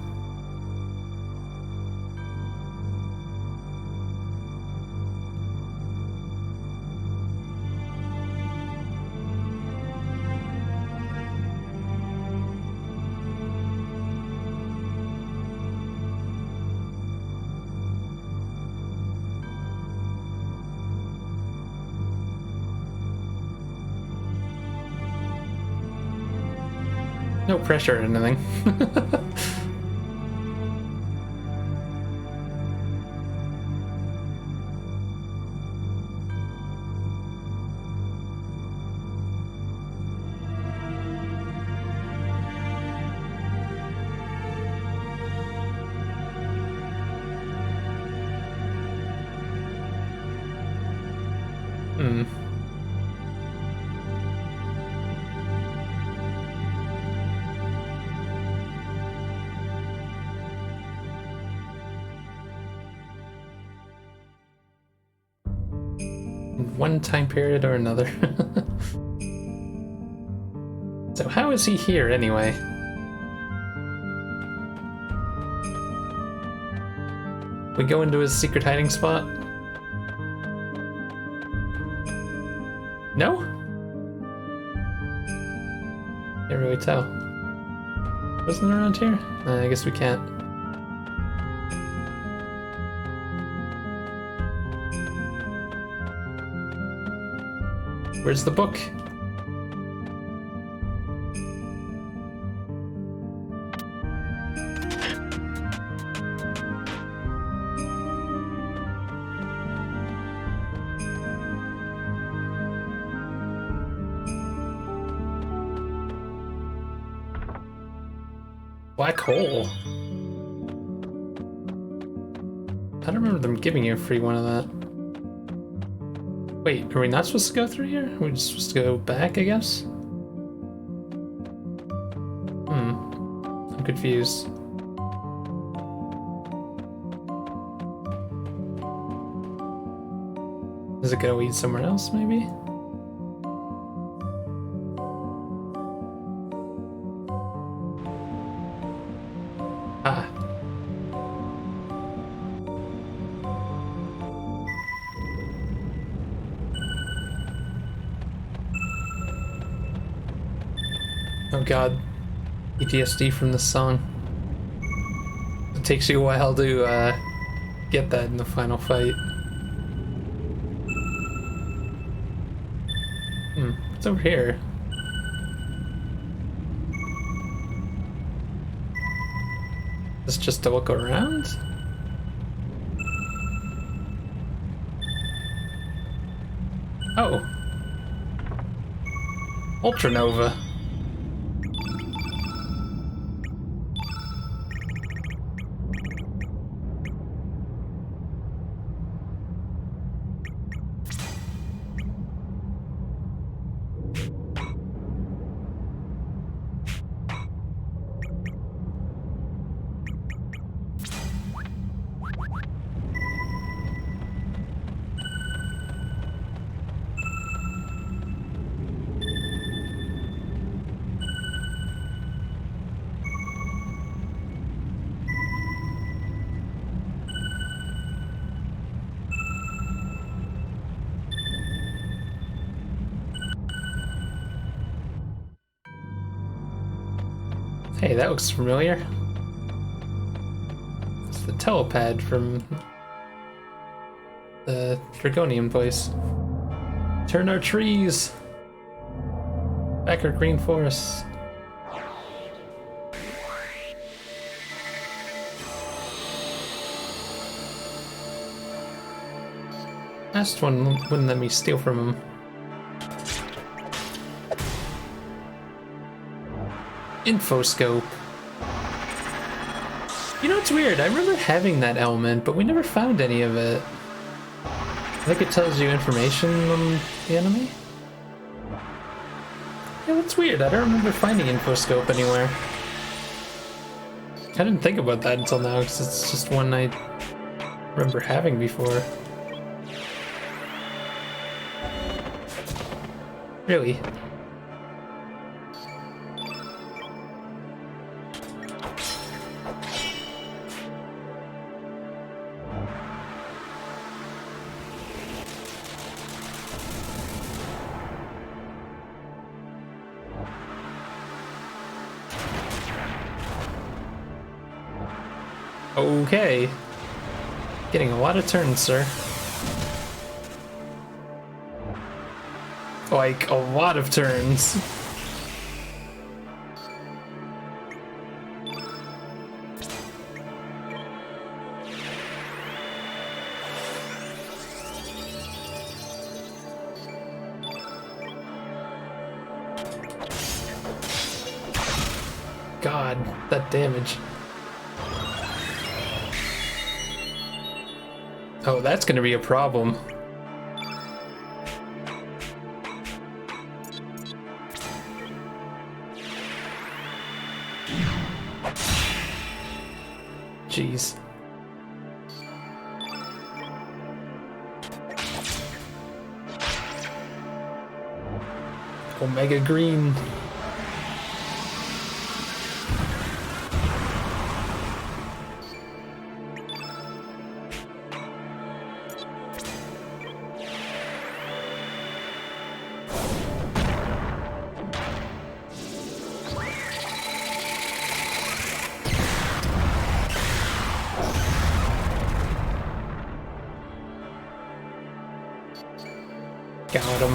No pressure or anything. Hmm. One time period or another. So how is he here anyway? We go into his secret hiding spot? No? Can't really tell. Wasn't it around here? I guess we can't. Where's the book? Black hole. I don't remember them giving you a free one of that. Wait, are we not supposed to go through here? We're just supposed to go back, I guess? I'm confused. Does it go eat somewhere else, maybe? Ah. Oh god, PTSD from this song. It takes you a while to get that in the final fight. It's over here. Is this just to look around? Oh. Ultranova. Hey, that looks familiar. It's the telepad from the Draconian place. Turn our trees! Back our green forests. Last one wouldn't let me steal from him. Infoscope. You know, it's weird. I remember having that element, but we never found any of it. I think it tells you information on the enemy. Yeah, that's weird. I don't remember finding Infoscope anywhere. I didn't think about that until now, because it's just one I remember having before. Really? Okay. Getting a lot of turns, sir. Like, a lot of turns. God, that damage. Oh, that's gonna be a problem. Jeez. Omega Green. Got him.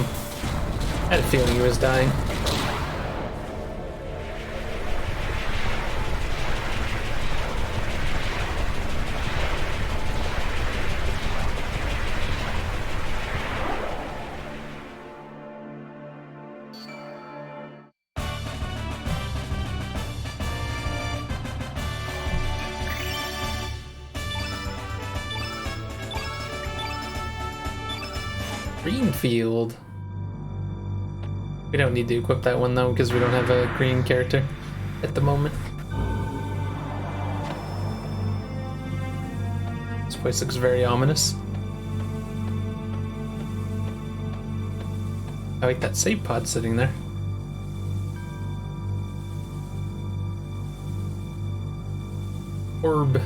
I had a feeling he was dying. Greenfield. We don't need to equip that one though, because we don't have a green character at the moment. This place looks very ominous. I like that save pod sitting there. Orb.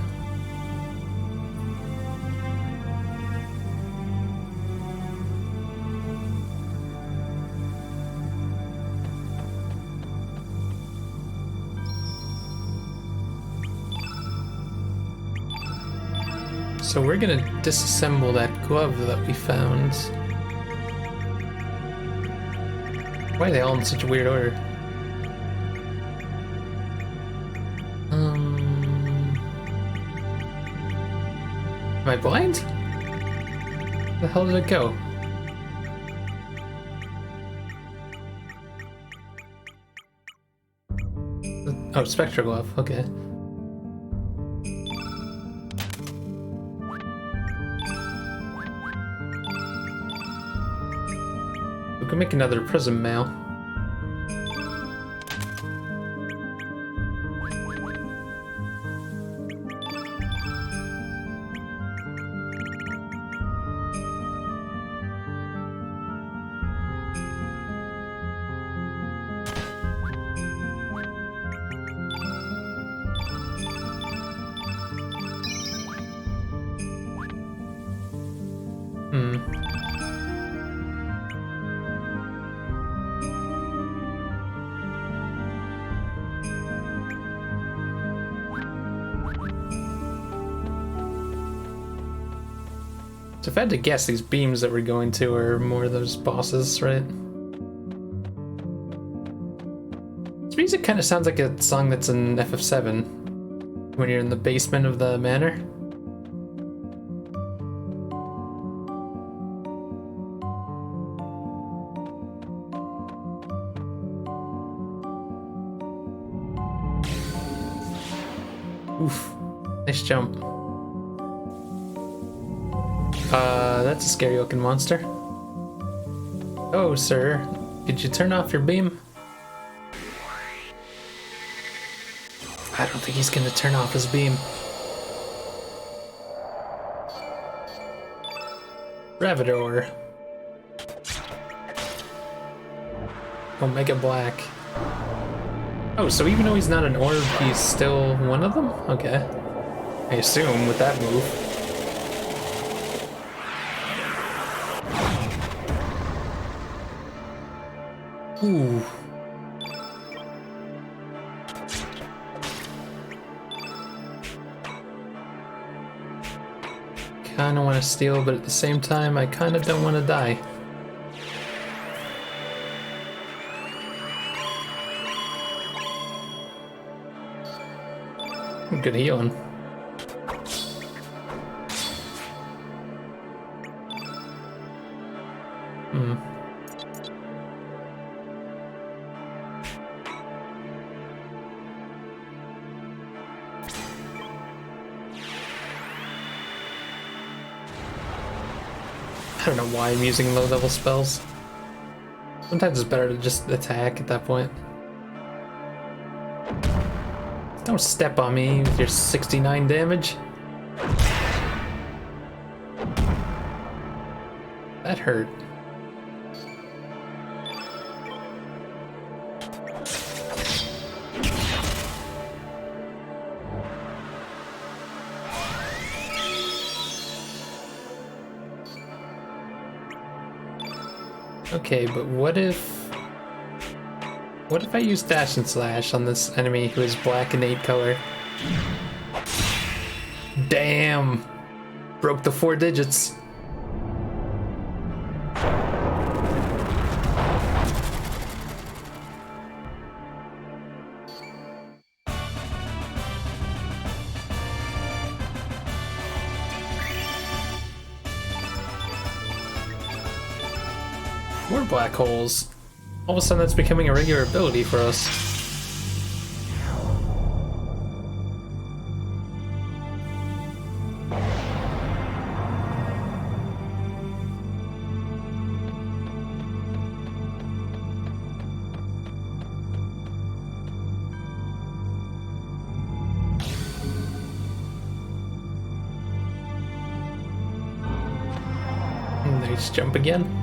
So we're gonna disassemble that glove that we found. Why are they all in such a weird order? Am I blind? Where the hell did it go? Oh, Spectra Glove, okay. We can make another prism mail. So if I had to guess, these beams that we're going to are more of those bosses, right? This music kind of sounds like a song that's in FF7 when you're in the basement of the manor. Oof, nice jump. That's a scary looking monster. Oh, sir, could you turn off your beam? I don't think he's gonna turn off his beam. Ravador. Omega Black. Oh, so even though he's not an orb, he's still one of them? Okay. I assume with that move. Ooh. Kinda want to steal, but at the same time, I kinda don't want to die. Good healing. I don't know why I'm using low-level spells. Sometimes it's better to just attack at that point. Don't step on me with your 69 damage. That hurt. Okay, but what if I use Dash and Slash on this enemy who is black and 8 color? Damn! Broke the 4 digits. More black holes. All of a sudden that's becoming a regular ability for us. Nice jump again.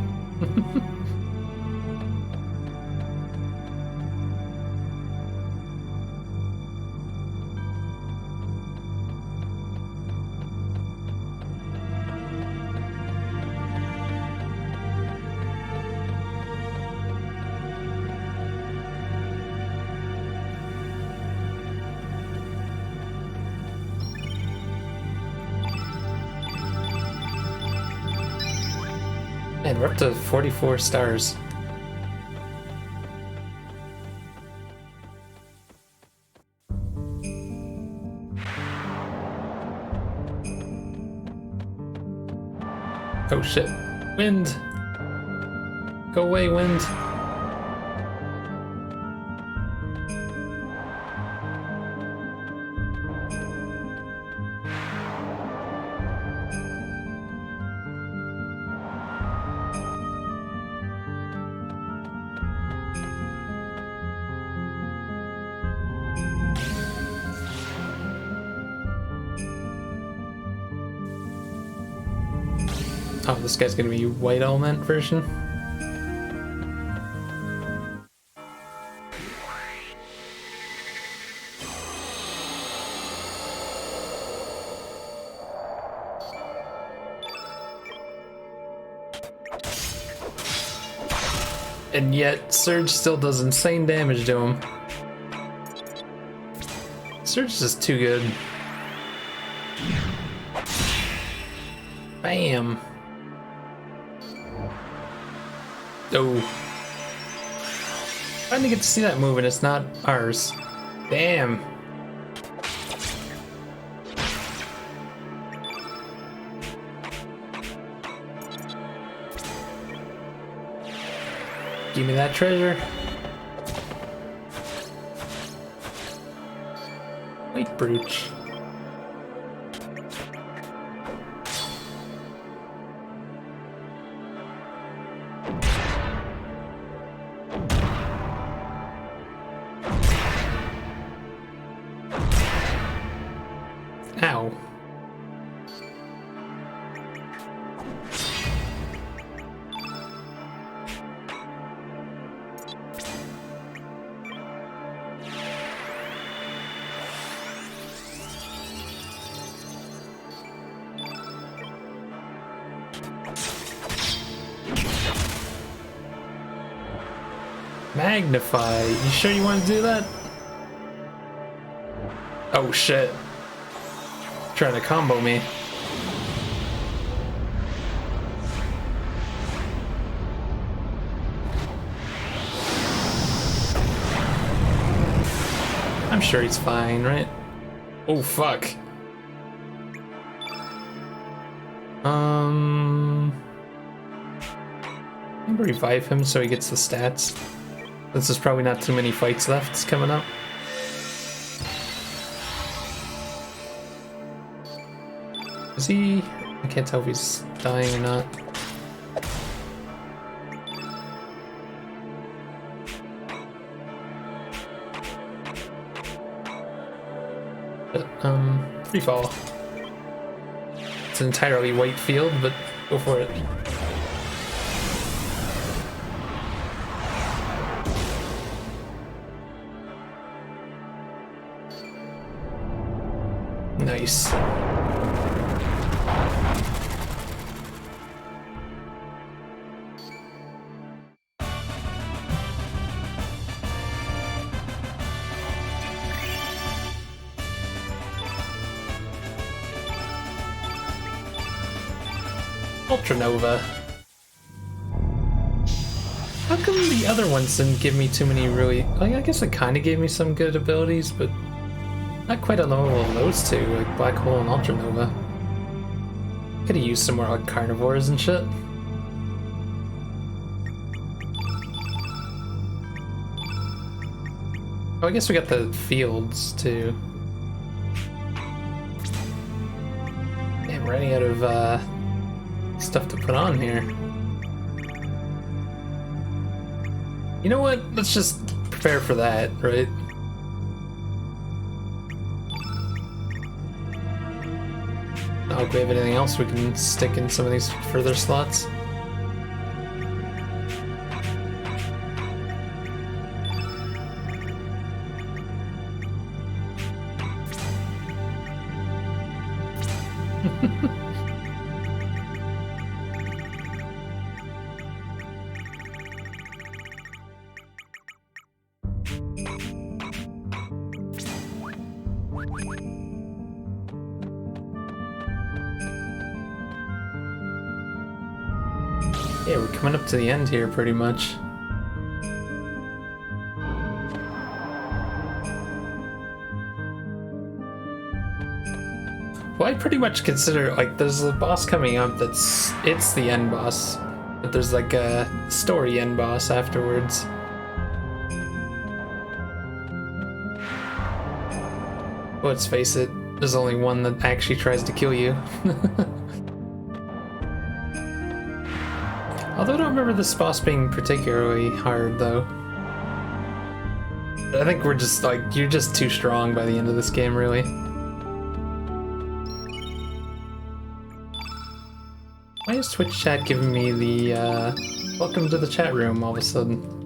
Man, we're up to 44 stars. Oh shit. Wind! Go away, wind! Oh, this guy's gonna be white element version. And yet, Surge still does insane damage to him. Surge is just too good. Bam! Oh. Finally get to see that move and it's not ours. Damn. Give me that treasure. White brooch. Ow. Magnify. You sure you want to do that? Oh shit. Trying to combo me. I'm sure he's fine, right? Oh fuck. Maybe revive him so he gets the stats. This is probably not too many fights left coming up. Is he? I can't tell if he's dying or not. But, free fall. It's an entirely white field, but go for it. Nice. Ultranova. How come the other ones didn't give me too many really... Like, I guess it kind of gave me some good abilities, but not quite a level of those two, like Black Hole and Ultranova. Could have used some more like carnivores and shit. Oh, I guess we got the fields too. Damn, we're running out of stuff to put on here. You know what? Let's just prepare for that, right? Not like we have anything else we can stick in some of these further slots. Yeah, we're coming up to the end here pretty much. Well, I pretty much consider, like, there's a boss coming up it's the end boss, but there's like a story end boss afterwards. Let's face it, there's only one that actually tries to kill you. Although I don't remember this boss being particularly hard, though. I think we're just, like, you're just too strong by the end of this game, really. Why is Twitch chat giving me the, welcome to the chat room all of a sudden?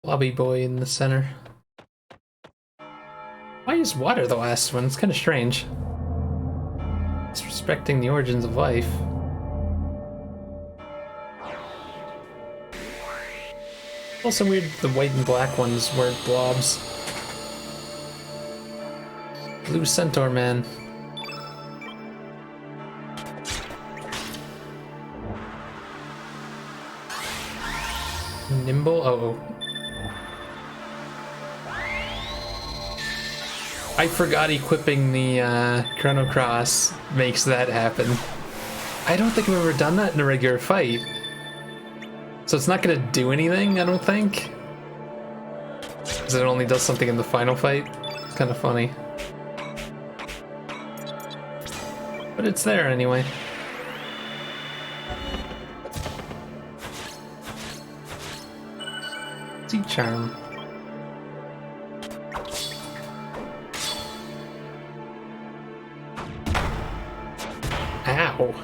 Lobby boy in the center. Why is water the last one? It's kind of strange. It's respecting the origins of life. Also weird the white and black ones weren't blobs. Blue Centaur Man. Nimble? Oh. I forgot equipping the Chrono Cross makes that happen. I don't think I've ever done that in a regular fight. So it's not gonna do anything, I don't think. Because it only does something in the final fight. It's kind of funny. But it's there anyway. Sea Charm. Ow.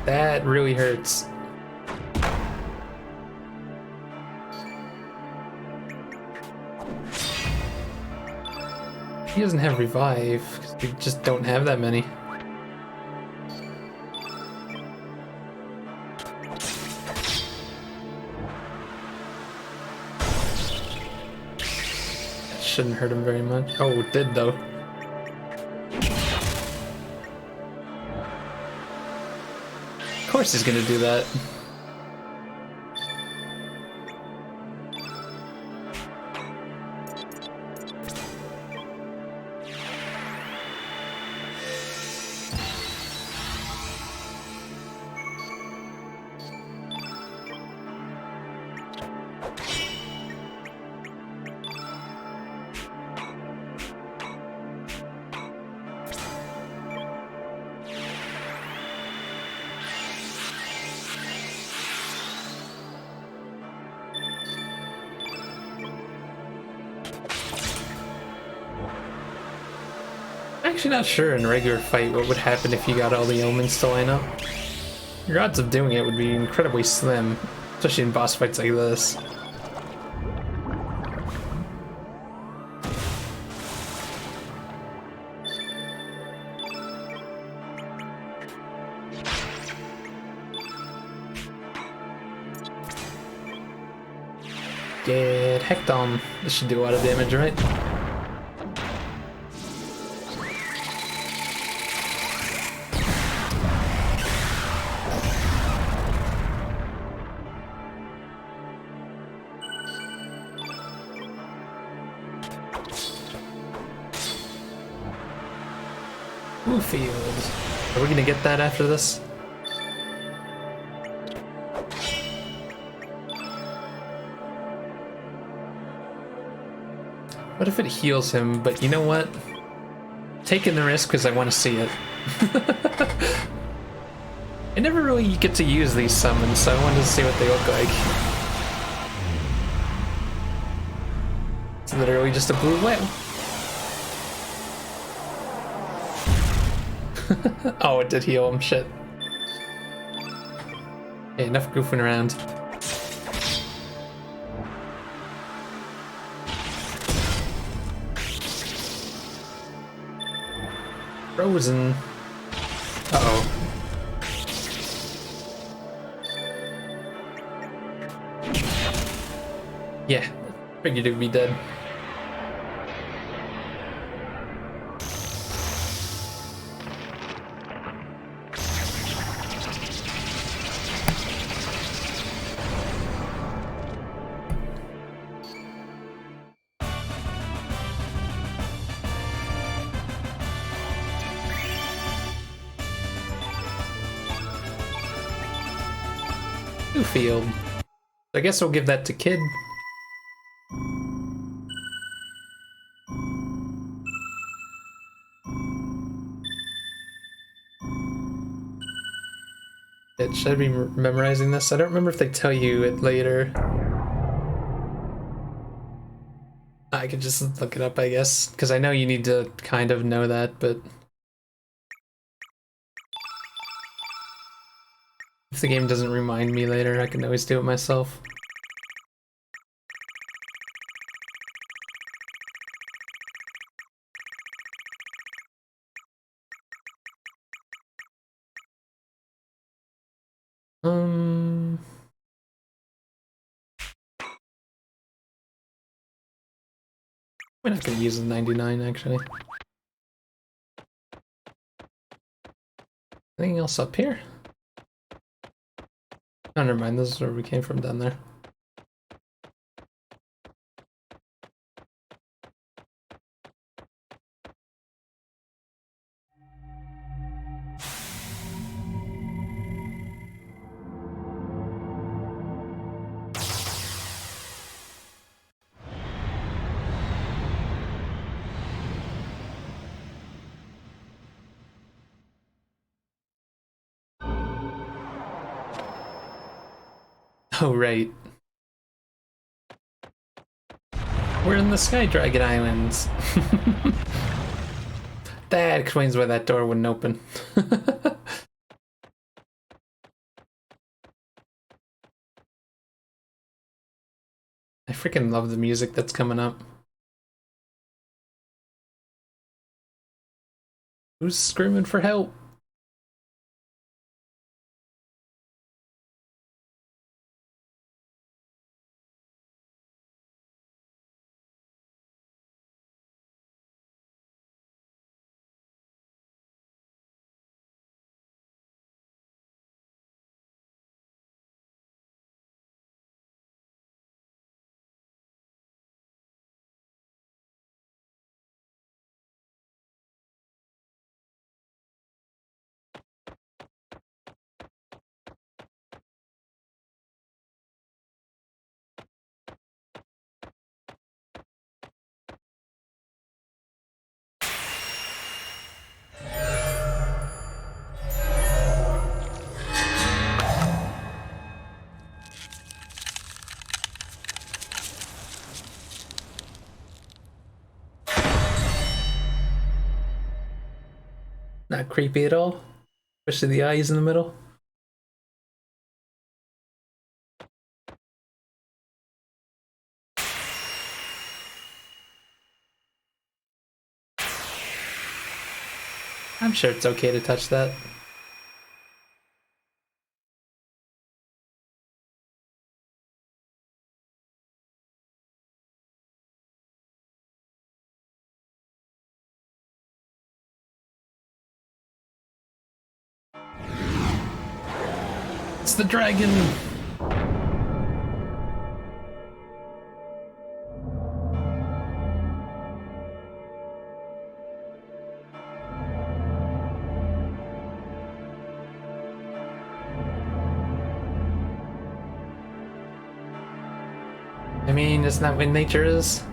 That really hurts. He doesn't have revive, because we just don't have that many. That shouldn't hurt him very much. Oh, it did though. Of course he's gonna do that. Actually not sure in a regular fight what would happen if you got all the elements to line up. Your odds of doing it would be incredibly slim, especially in boss fights like this. Get hecked on. This should do a lot of damage, right? Field. Are we gonna get that after this? What if it heals him, but you know what? Taking the risk because I want to see it. I never really get to use these summons, so I wanted to see what they look like. It's literally just a blue whale. Oh, it did heal him, shit. Okay, enough goofing around. Frozen. Uh-oh. Yeah, figured it'd be dead. Field. I guess we'll give that to Kid. Should I be memorizing this? I don't remember if they tell you it later. I could just look it up, I guess, because I know you need to kind of know that, but if the game doesn't remind me later, I can always do it myself. We're not gonna use the 99 actually. Anything else up here? Oh, never mind. This is where we came from down there. Oh, right. We're in the Sky Dragon Islands. That explains why that door wouldn't open. I freaking love the music that's coming up. Who's screaming for help? Not creepy at all, especially the eyes in the middle. I'm sure it's okay to touch that. It's the dragon! I mean, isn't that what nature is?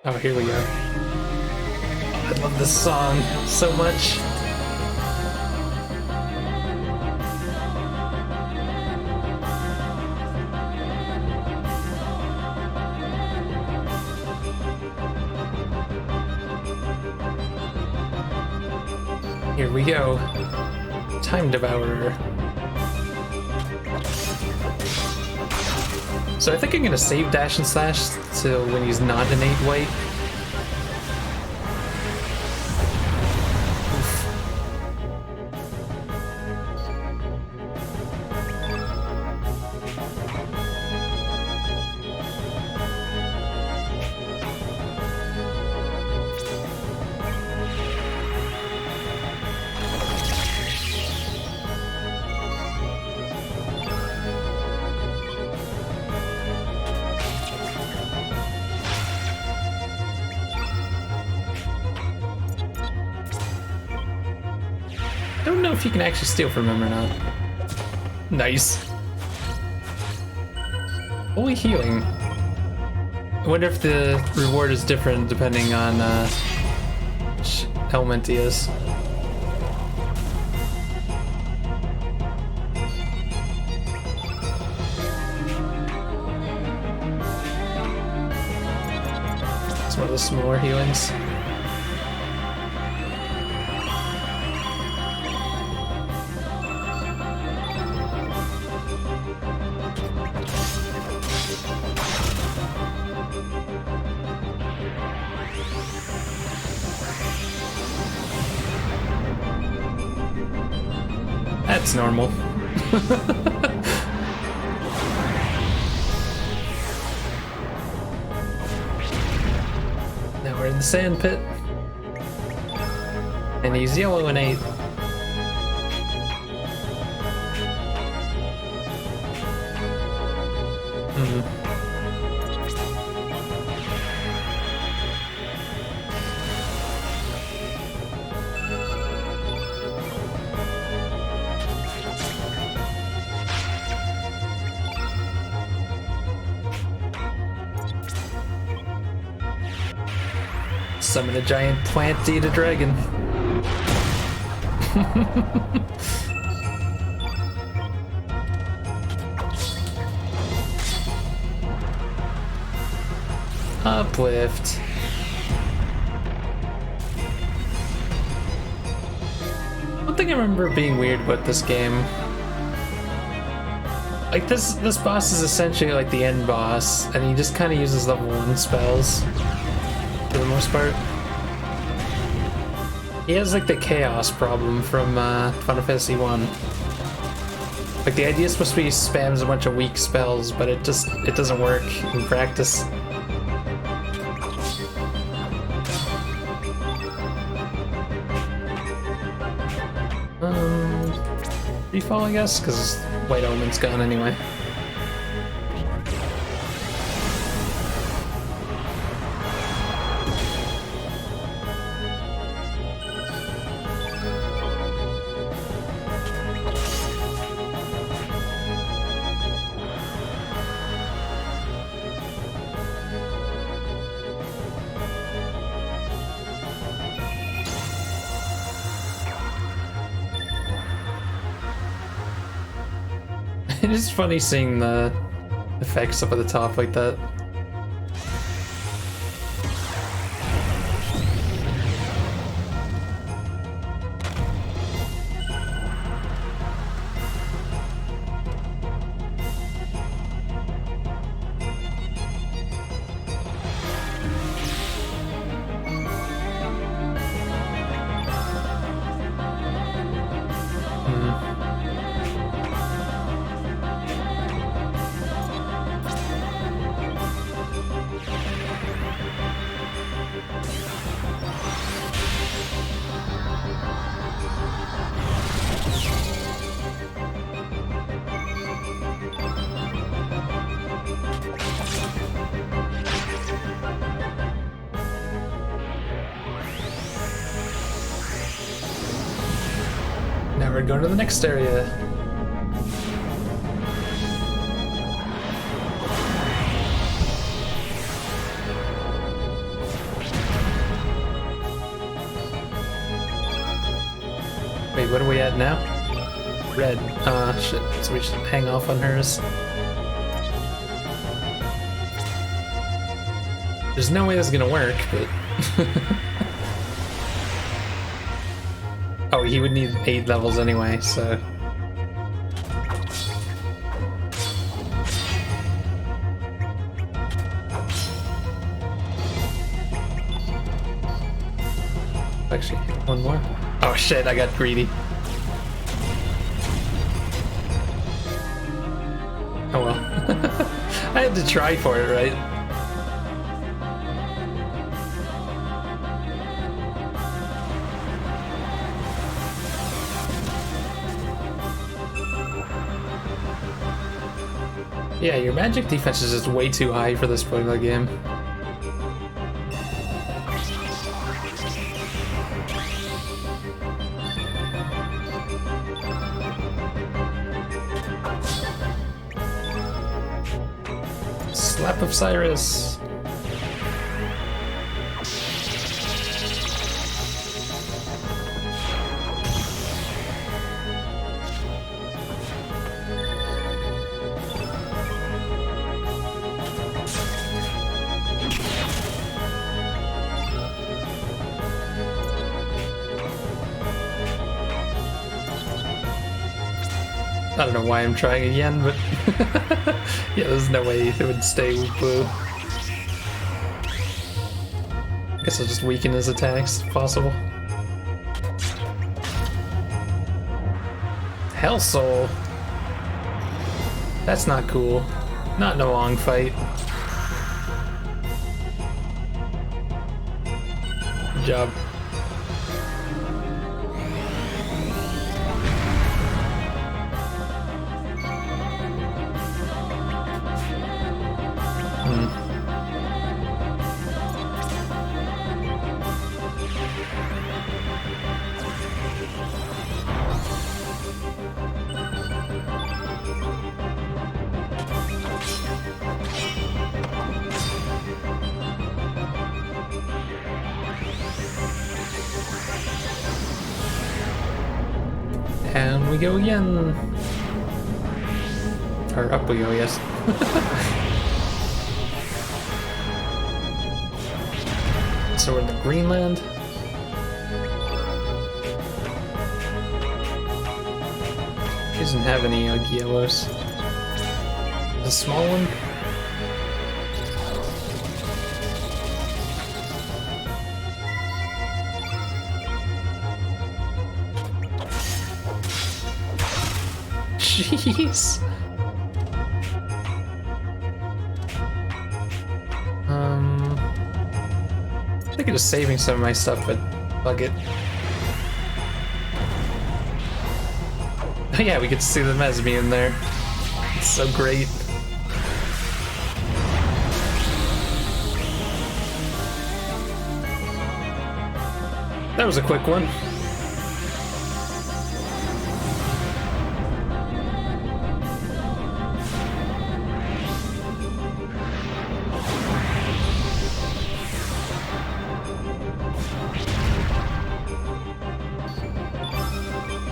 Oh, here we go. Oh, I love this song so much. Here we go. Time Devourer. So I think I'm gonna save Dash and Slash till when he's not innate white. I don't know if you can actually steal from him or not. Nice. Holy healing. I wonder if the reward is different depending on which element he is. It's one of the smaller healings. That's normal. Now we're in the sand pit. And he's yellow and 8. Summon a giant plant to eat a dragon. Uplift. One thing I remember being weird about this game, like this boss is essentially like the end boss, and he just kind of uses level 1 spells for the most part. He has like the chaos problem from Final Fantasy 1. Like the idea is supposed to be he spams a bunch of weak spells, but it doesn't work in practice. Refall, I guess, because White Omen's gone anyway. It is funny seeing the effects up at the top like that. Now we're going to the next area. Wait, what are we at now? Red. Shit. So we should hang off on hers. There's no way this is gonna work, but... Oh, he would need 8 levels anyway, so... Actually, one more. Oh shit, I got greedy. Oh well. I had to try for it, right? Yeah, your magic defense is just way too high for this point of the game. Slap of Cyrus. I don't know why I'm trying again, but yeah, there's no way it would stay with blue. I guess I'll just weaken his attacks if possible. Hell Soul. That's not cool. Not in a long fight. Good job. And we go again. Or up we go, yes. So we're in the Greenland. He doesn't have any yellows. A small one? Jeez. I think I'm just saving some of my stuff, but fuck it. Oh yeah, we get to see the Mesme in there. It's so great. That was a quick one.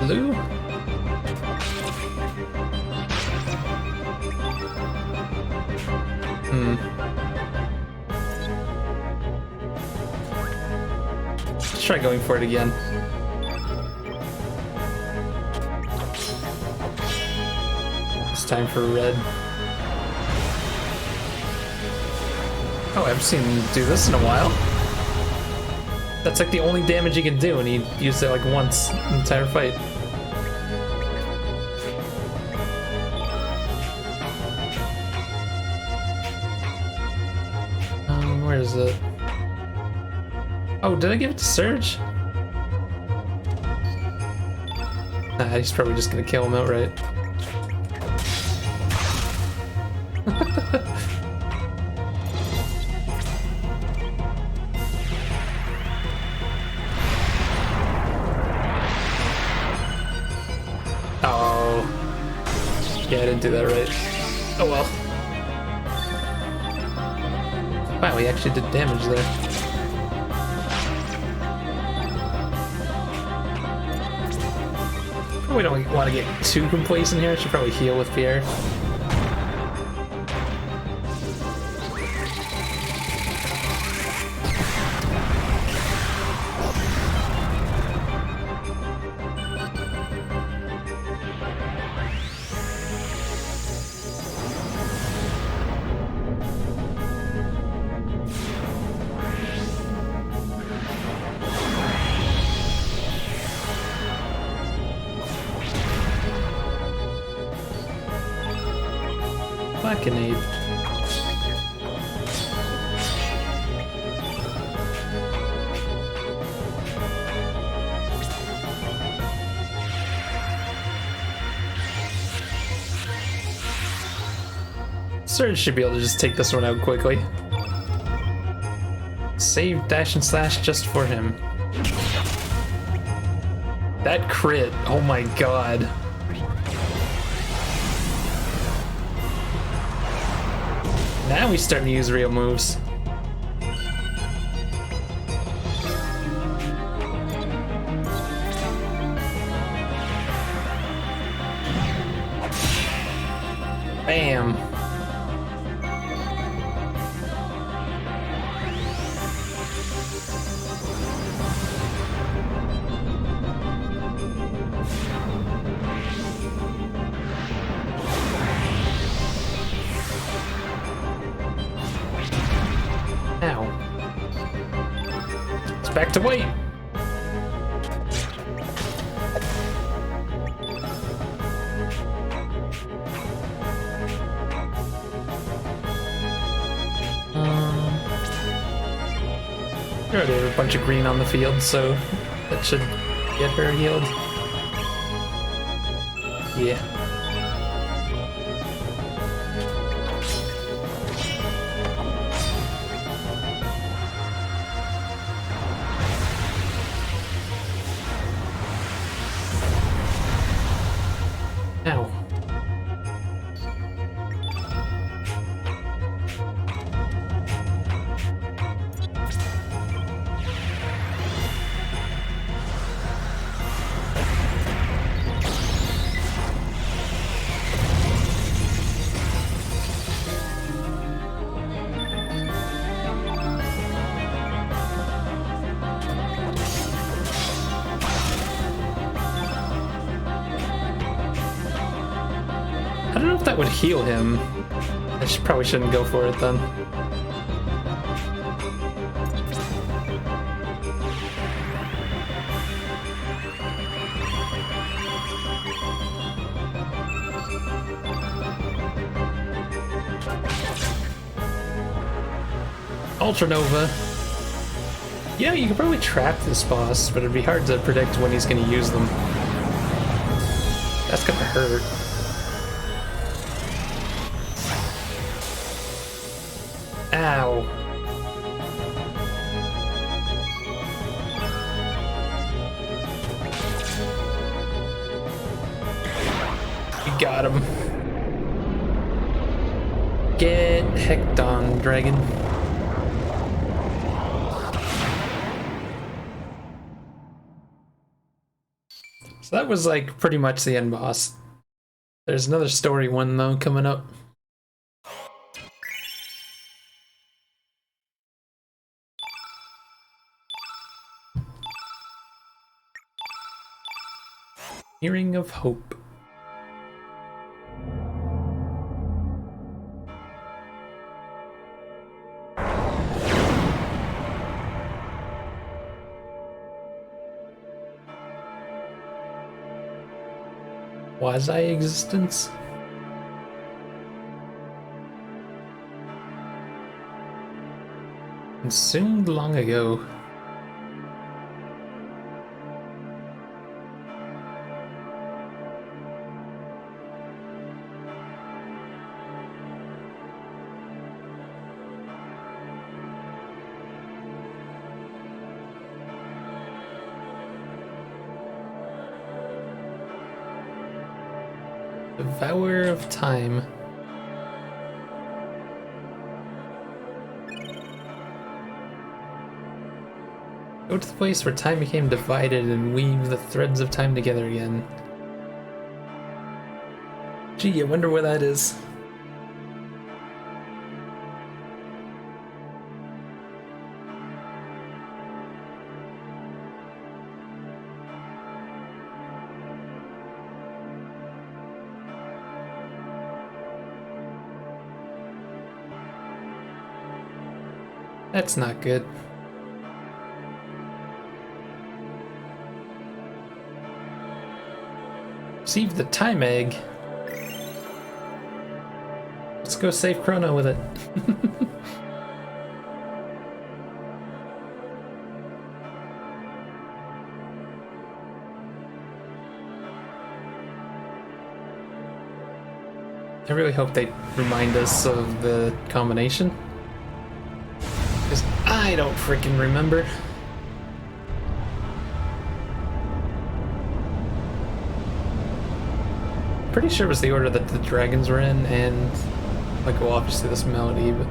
Blue? Let's try going for it again. It's time for red. Oh, I haven't seen him do this in a while. That's like the only damage he can do, and he used it like once in the entire fight. Where is it? Oh, did I give it to Surge? Nah, he's probably just gonna kill him outright. Oh. Yeah, I didn't do that right. Oh well. Wow, he actually did damage there. Probably don't want to get too complacent here. I should probably heal with Pierre. Blackenade. Surge should be able to just take this one out quickly. Save dash and slash just for him. That crit, oh my god. Now he's starting to use real moves. Bam. Back to weight. There are a bunch of green on the field, so that should get her healed. Yeah. Ow. I don't know if that would heal him. I probably shouldn't go for it then. Ultra Nova. Yeah, you could probably trap this boss, but it'd be hard to predict when he's going to use them. That's gonna hurt. Ow. You got him. Get hecked on, dragon. So that was like pretty much the end boss. There's another story one though coming up. Hearing of Hope. Quasi-existence? Consumed long ago. Devourer of Time. Go to the place where time became divided and weave the threads of time together again. Gee, I wonder where that is. That's not good. Receive the time egg. Let's go save Chrono with it. I really hope they remind us of the combination. Because I don't freaking remember. Pretty sure it was the order that the dragons were in, and like, well, obviously this melody, but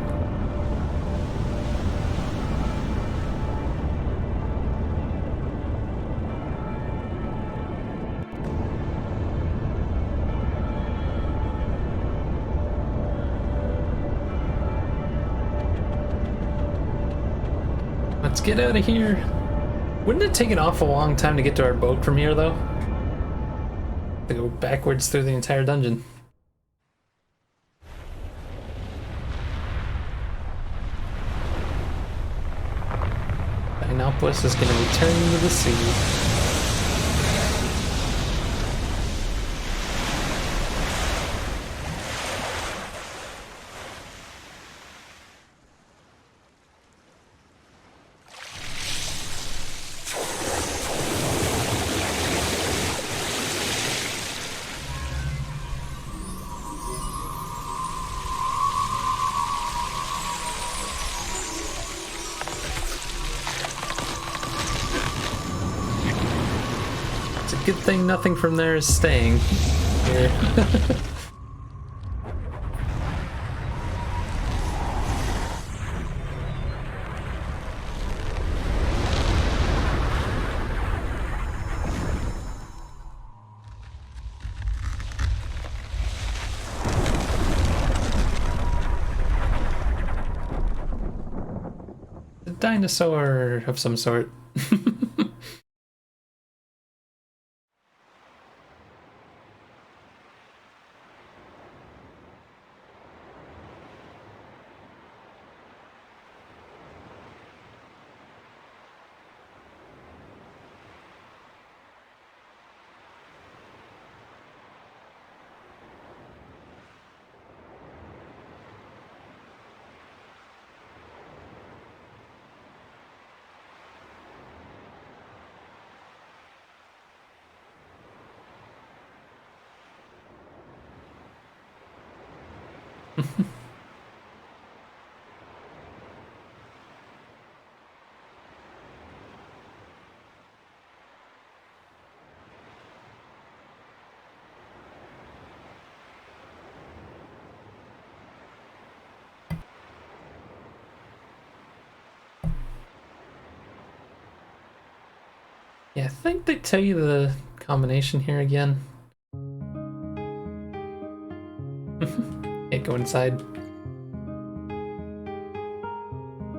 let's get out of here. Wouldn't it take an awful long time to get to our boat from here, though? To go backwards through the entire dungeon. Dinopolis is going to return to the sea. Good thing nothing from there is staying here. A dinosaur of some sort. Yeah, I think they tell you the combination here again. Can't go inside.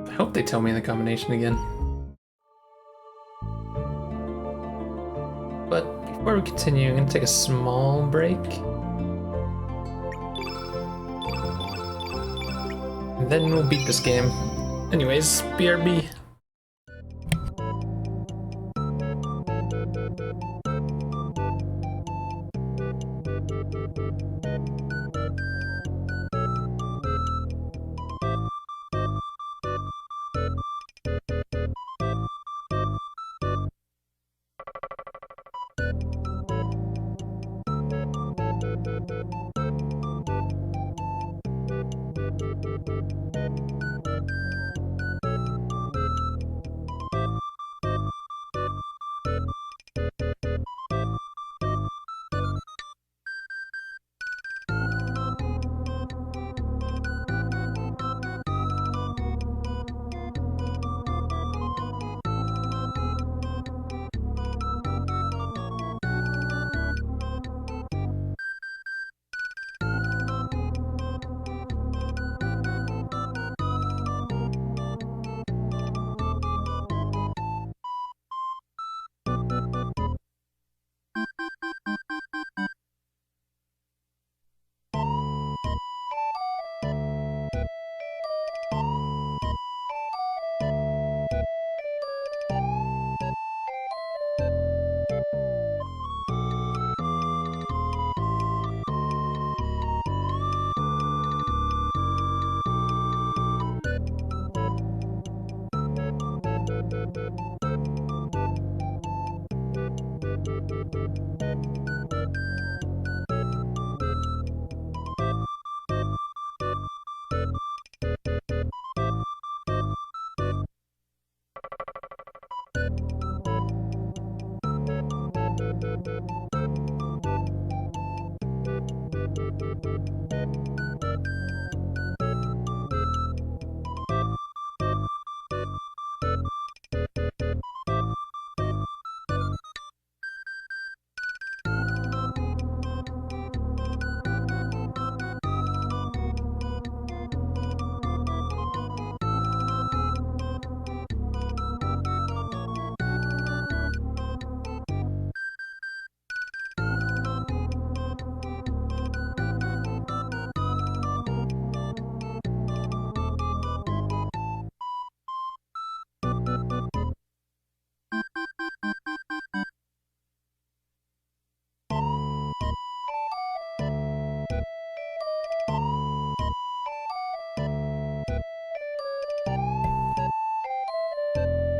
I hope they tell me the combination again. But before we continue, I'm gonna take a small break. And then we'll beat this game. Anyways, BRB.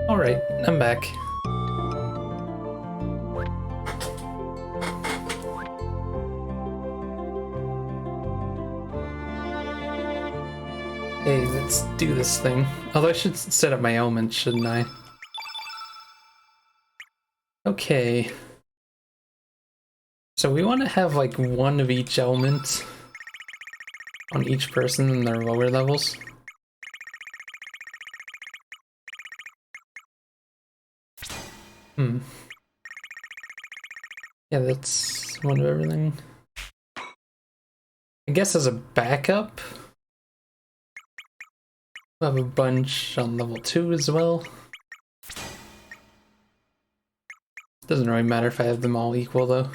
Alright, I'm back. Hey, let's do this thing. Although I should set up my elements, shouldn't I? Okay. So we want to have like one of each element on each person in their lower levels. Hmm. Yeah, that's one of everything. I guess as a backup, we'll have a bunch on level 2 as well. Doesn't really matter if I have them all equal though.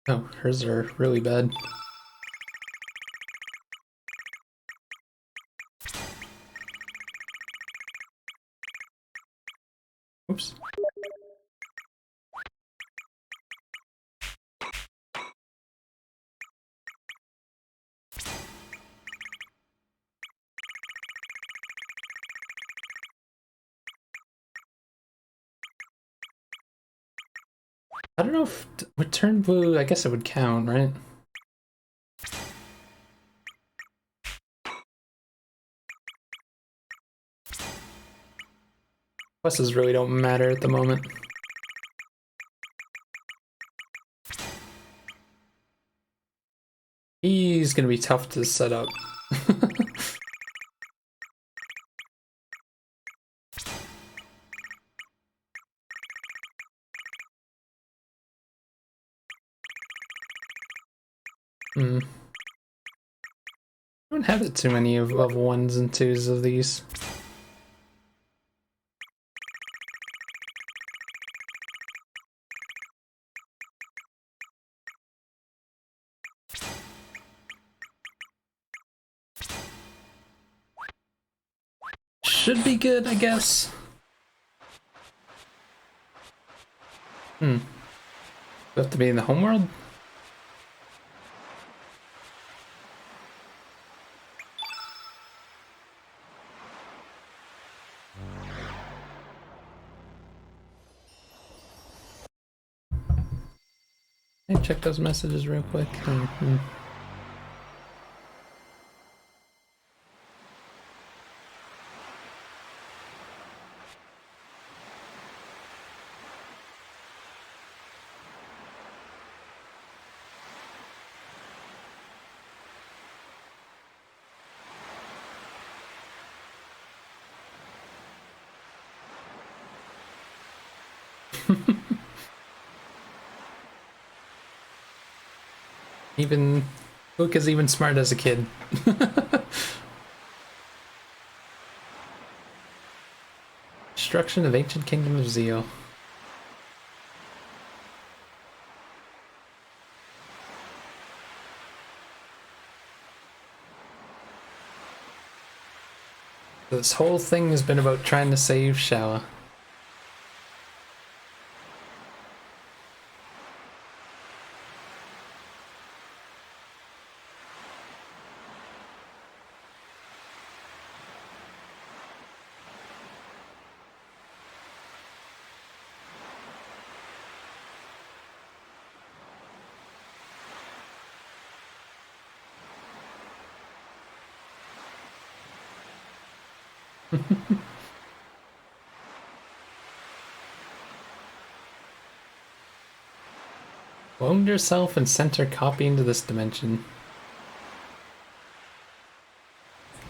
Oh, hers are really bad. Oops. I don't know if return blue, I guess it would count, right? Pluses really don't matter at the moment. He's gonna be tough to set up. Hmm. I don't have it too many of 1s and 2s of these. Should be good, I guess. Hmm. Do I have to be in the homeworld? Let me check those messages real quick. Even Luke is even smart as a kid. Destruction of ancient kingdom of Zeal. This whole thing has been about trying to save Shawa. Wound yourself and sent her copy into this dimension.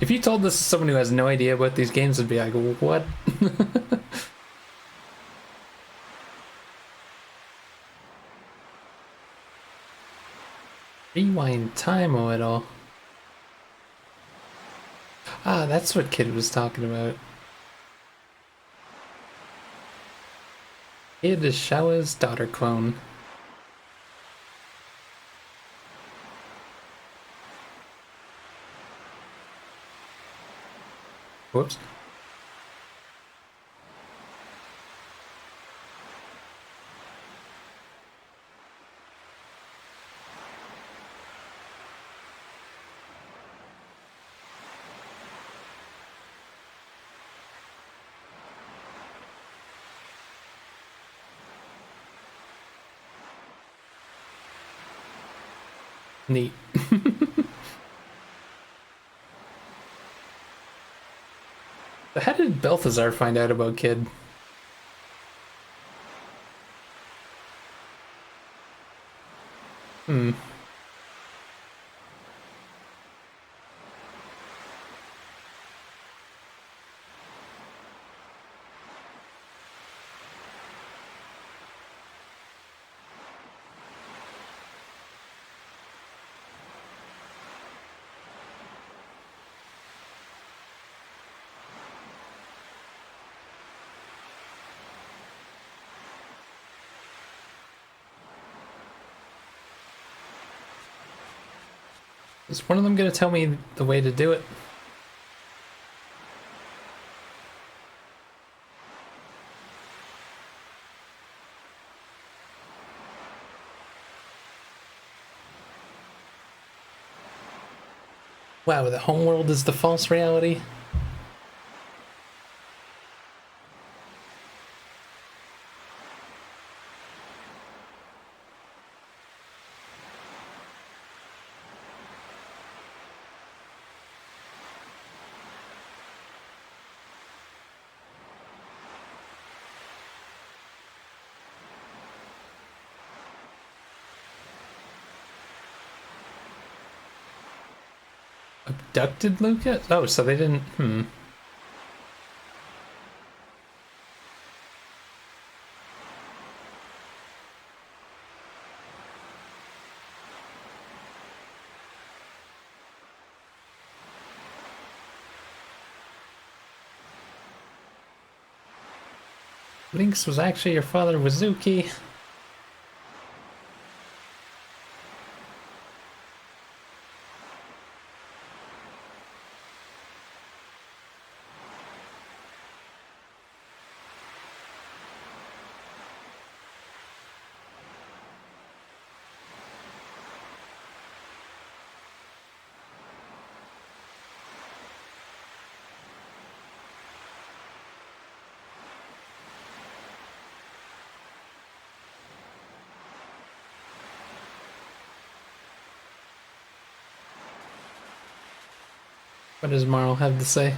If you told this to someone who has no idea about these games, would be like, what? Rewind time or it all. Ah, that's what Kid was talking about. Kid is Shawa's daughter clone. Whoops. Neat. How did Balthazar find out about Kid? Hmm. Is one of them gonna tell me the way to do it? Wow, the homeworld is the false reality? Abducted Lucas? Oh, so they didn't. Hmm. Lynx was actually your father, Wazuki. What does Marl have to say?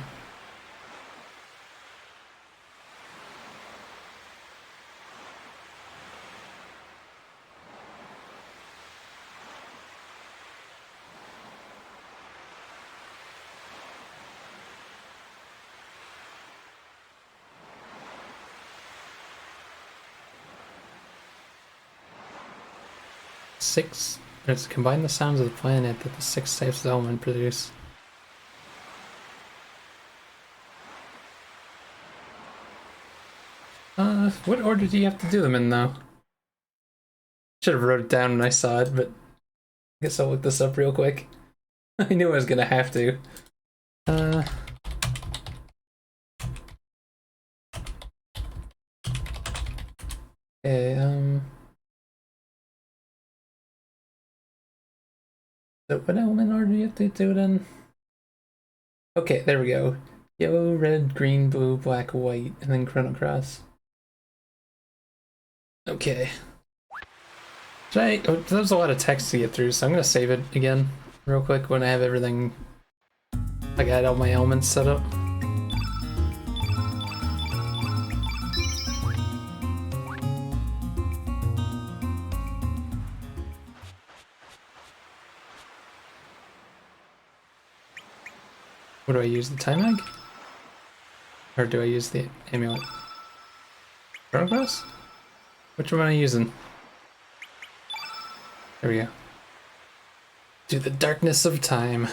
Six. Let's combine the sounds of the planet that the six types of element produce. What order do you have to do them in, though? Should have wrote it down when I saw it, but I guess I'll look this up real quick. I knew I was gonna have to. Okay, so what element order do you have to do it in? Okay, there we go. Yellow, red, green, blue, black, white, and then Chrono Cross. Okay. Oh, that was a lot of text to get through, so I'm gonna save it again real quick when I have everything. Like I had all my elements set up. What do I use, the time egg? Or do I use the amulet? Chrono Cross? Which one am I using? There we go. To the darkness of time.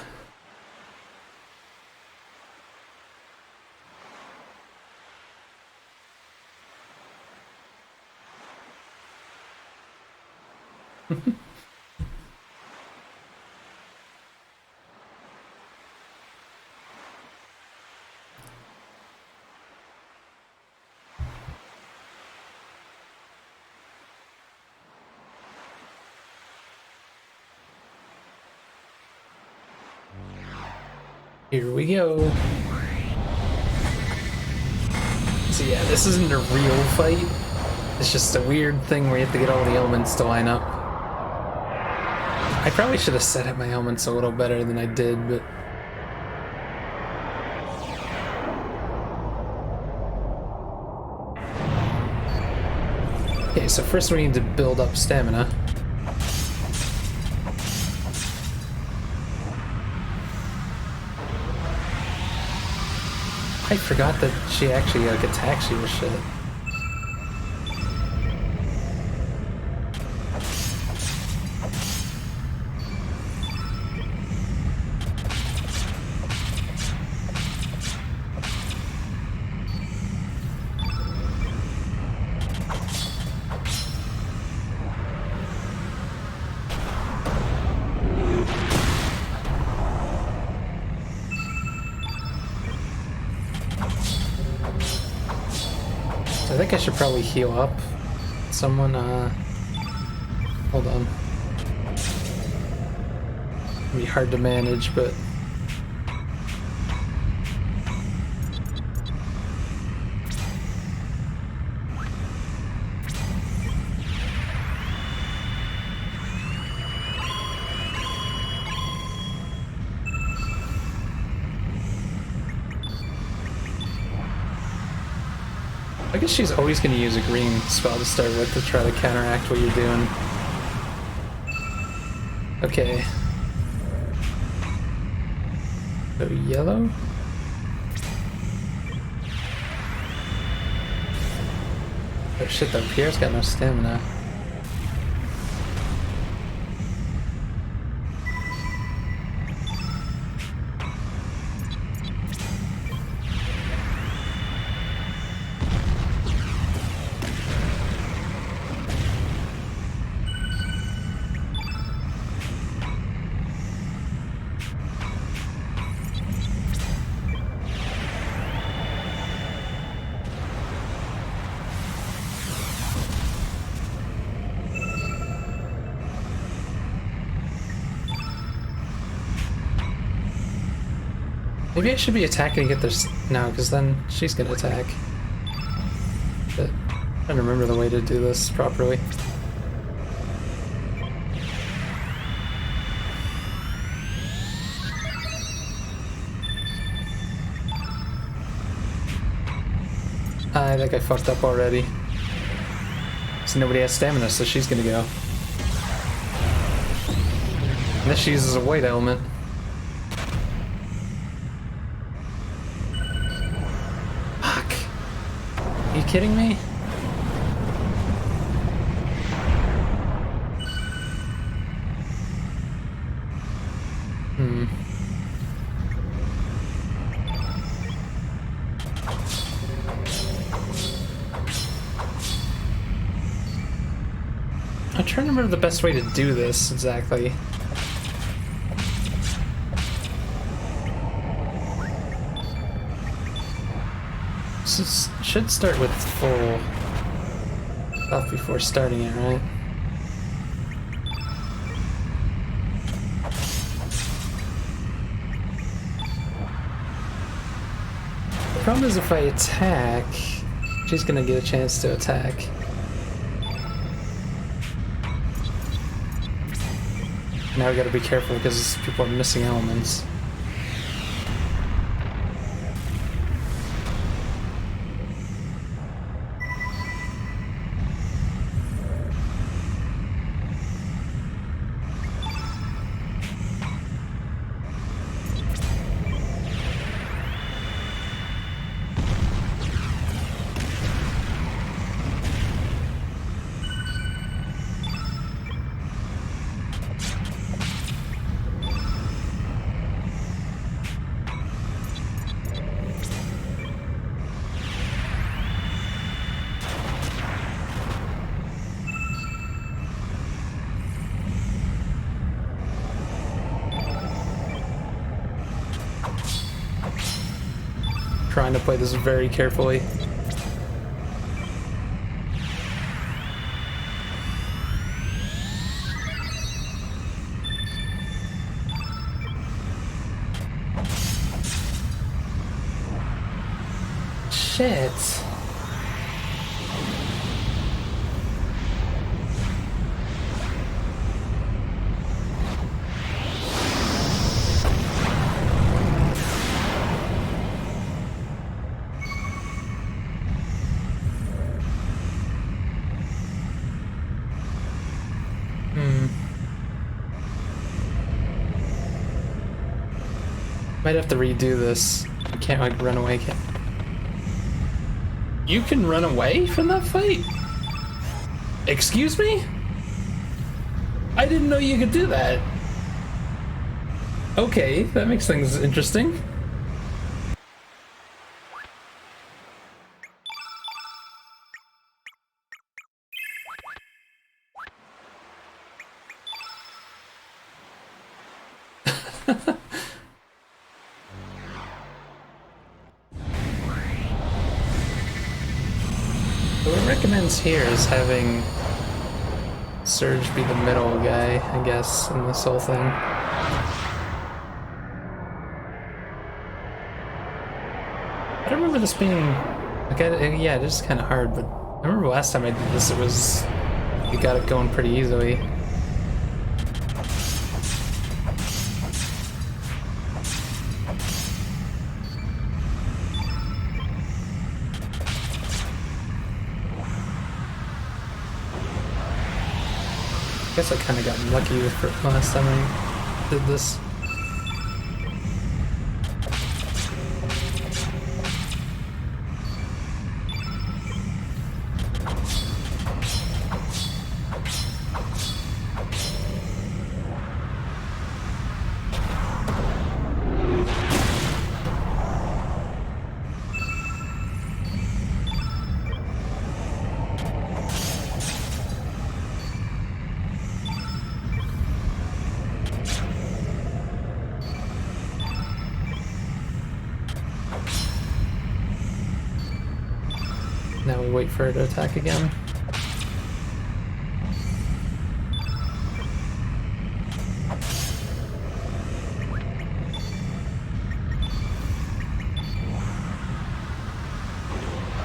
Here we go. So yeah, this isn't a real fight. It's just a weird thing where you have to get all the elements to line up. I probably should have set up my elements a little better than I did, but... Okay, so first we need to build up stamina. I forgot that she actually like attacks you with shit. I think I should probably heal up someone. Hold on. It'll be hard to manage, but I guess she's always going to use a green spell to start with to try to counteract what you're doing. Okay. So yellow? Oh shit, though, Pierre's got no stamina. Maybe I should be attacking to get this now, because then she's gonna attack. But I'm trying to remember the way to do this properly. I think I fucked up already. So nobody has stamina, so she's gonna go. Unless she uses a white element. Are you kidding me? I'm trying to remember the best way to do this exactly. This should start with full stuff before starting it, right? The problem is if I attack, she's gonna get a chance to attack. Now we gotta be careful because people are missing elements. Trying to play this very carefully. Shit. Might have to redo this. I can't like run away. You can run away from that fight? Excuse me? I didn't know you could do that. Okay, that makes things interesting. What it recommends here is having Surge be the middle guy, I guess, in this whole thing. I don't remember this being... like, yeah, it is kind of hard, but I remember last time I did this, you got it going pretty easily. I guess I kind of got lucky with it last time I did this. Now we wait for her to attack again.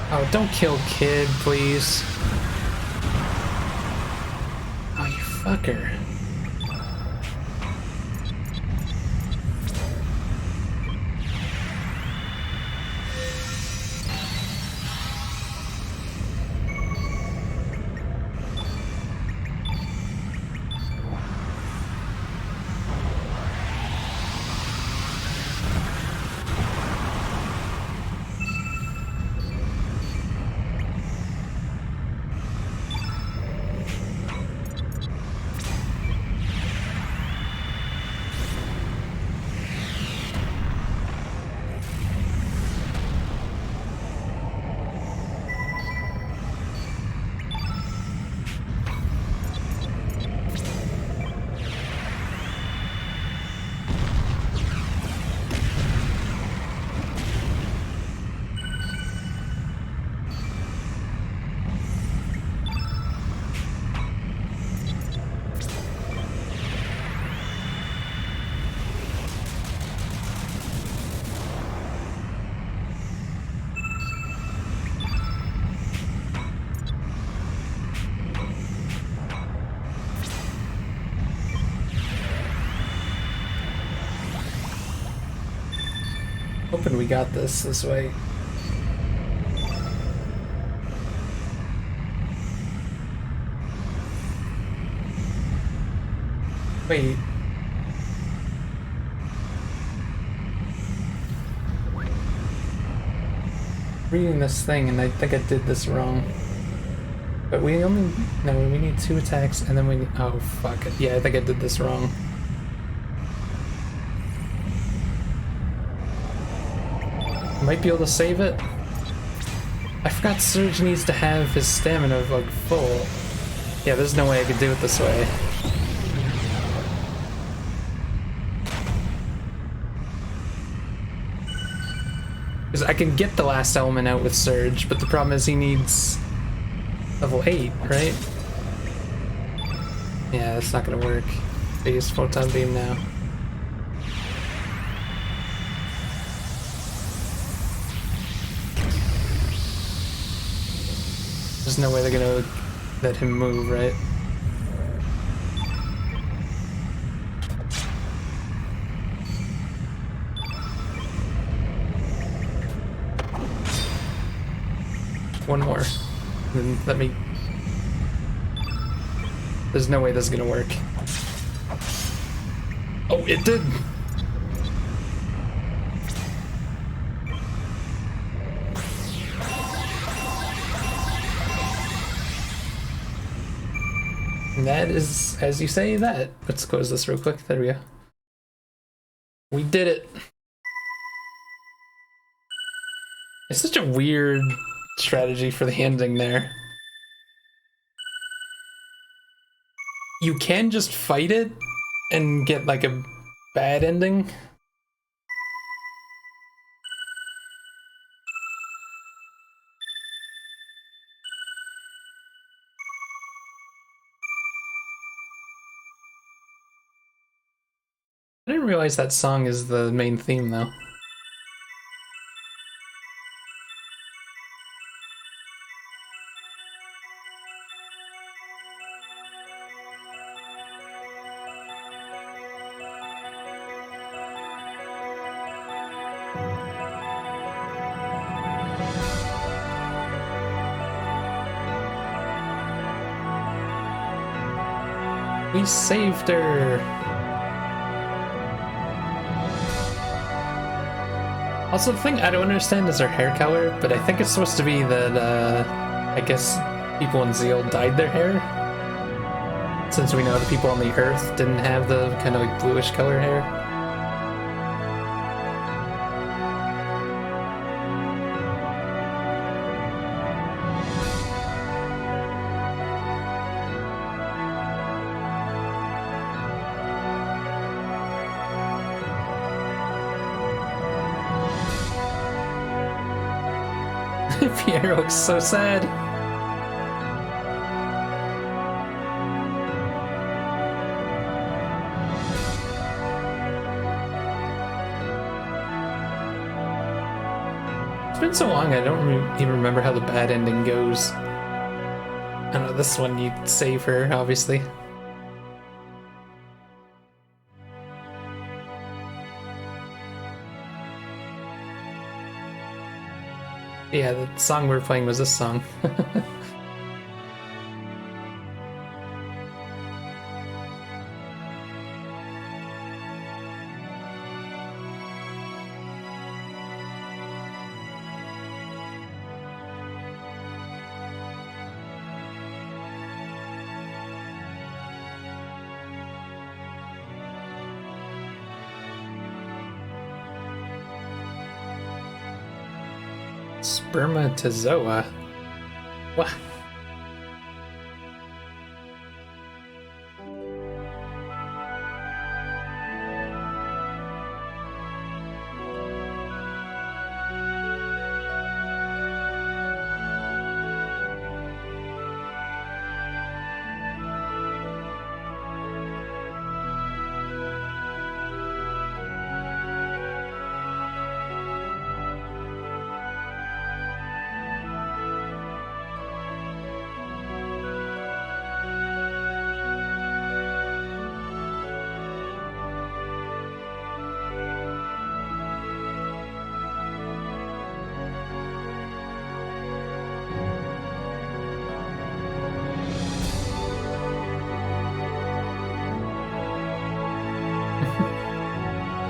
Oh, don't kill Kid, please. Oh, you fucker. Hoping we got this way. Wait. Reading this thing and I think I did this wrong. But we need 2 attacks and then we need, oh fuck it. Yeah, I think I did this wrong. Might be able to save it. I forgot Surge needs to have his stamina like full. Yeah, there's no way I could do it this way. Because I can get the last element out with Surge, but the problem is he needs level 8, right? Yeah, that's not gonna work. I use Photon Beam now. There's no way they're gonna let him move, right? One more. Then let me... There's no way this is gonna work. Oh, it did! that is, as you say, that. Let's close this real quick. There we go. We did it. It's such a weird strategy for the ending there. You can just fight it and get like a bad ending. I didn't realize that song is the main theme though. We saved her! Also, the thing I don't understand is her hair color, but I think it's supposed to be that, I guess people in Zeal dyed their hair. Since we know the people on the Earth didn't have the kind of like bluish color hair. Pierre looks so sad. It's been so long, I don't even remember how the bad ending goes. I don't know, this one you save her, obviously. Yeah, the song we were playing was this song. Spermatozoa? What?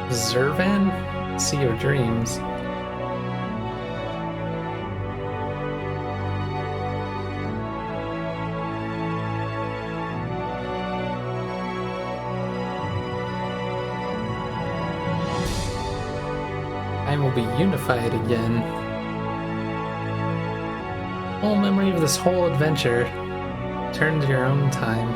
Zervan? See your dreams. I will be unified again. Whole memory of this whole adventure. Turn to your own time.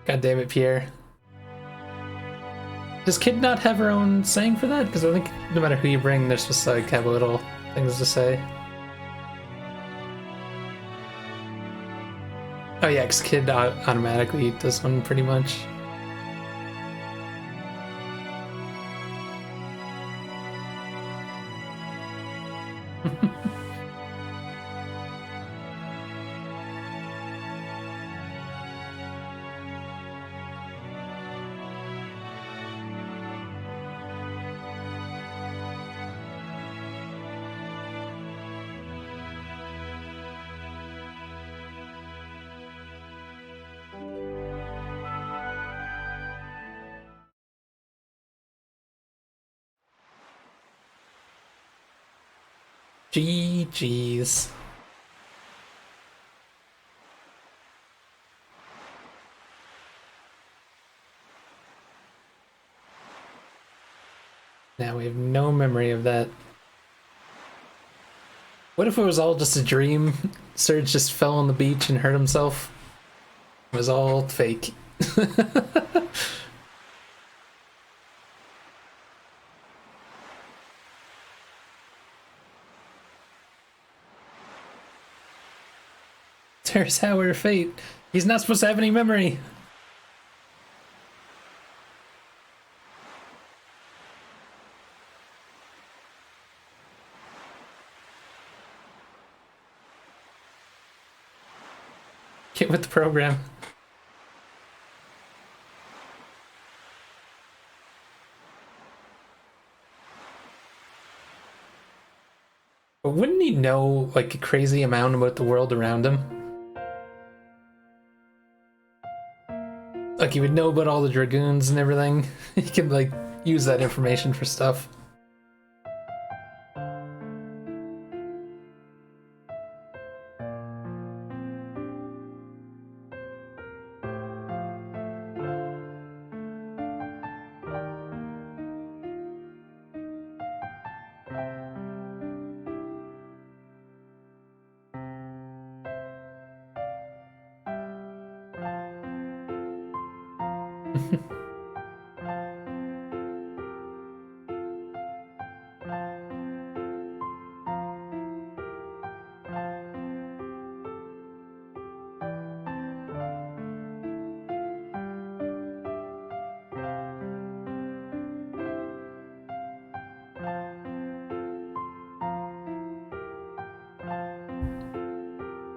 God damn it, Pierre. Does Kid not have her own saying for that? Because I think no matter who you bring, they're supposed to like have little things to say. Oh yeah, because Kid automatically does one pretty much. GG's. Now we have no memory of that. What if it was all just a dream? Serge just fell on the beach and hurt himself? It was all fake. There's our fate. He's not supposed to have any memory. Get with the program. But wouldn't he know, like, a crazy amount about the world around him? Like, he would know about all the Dragoons and everything. He could, like, use that information for stuff.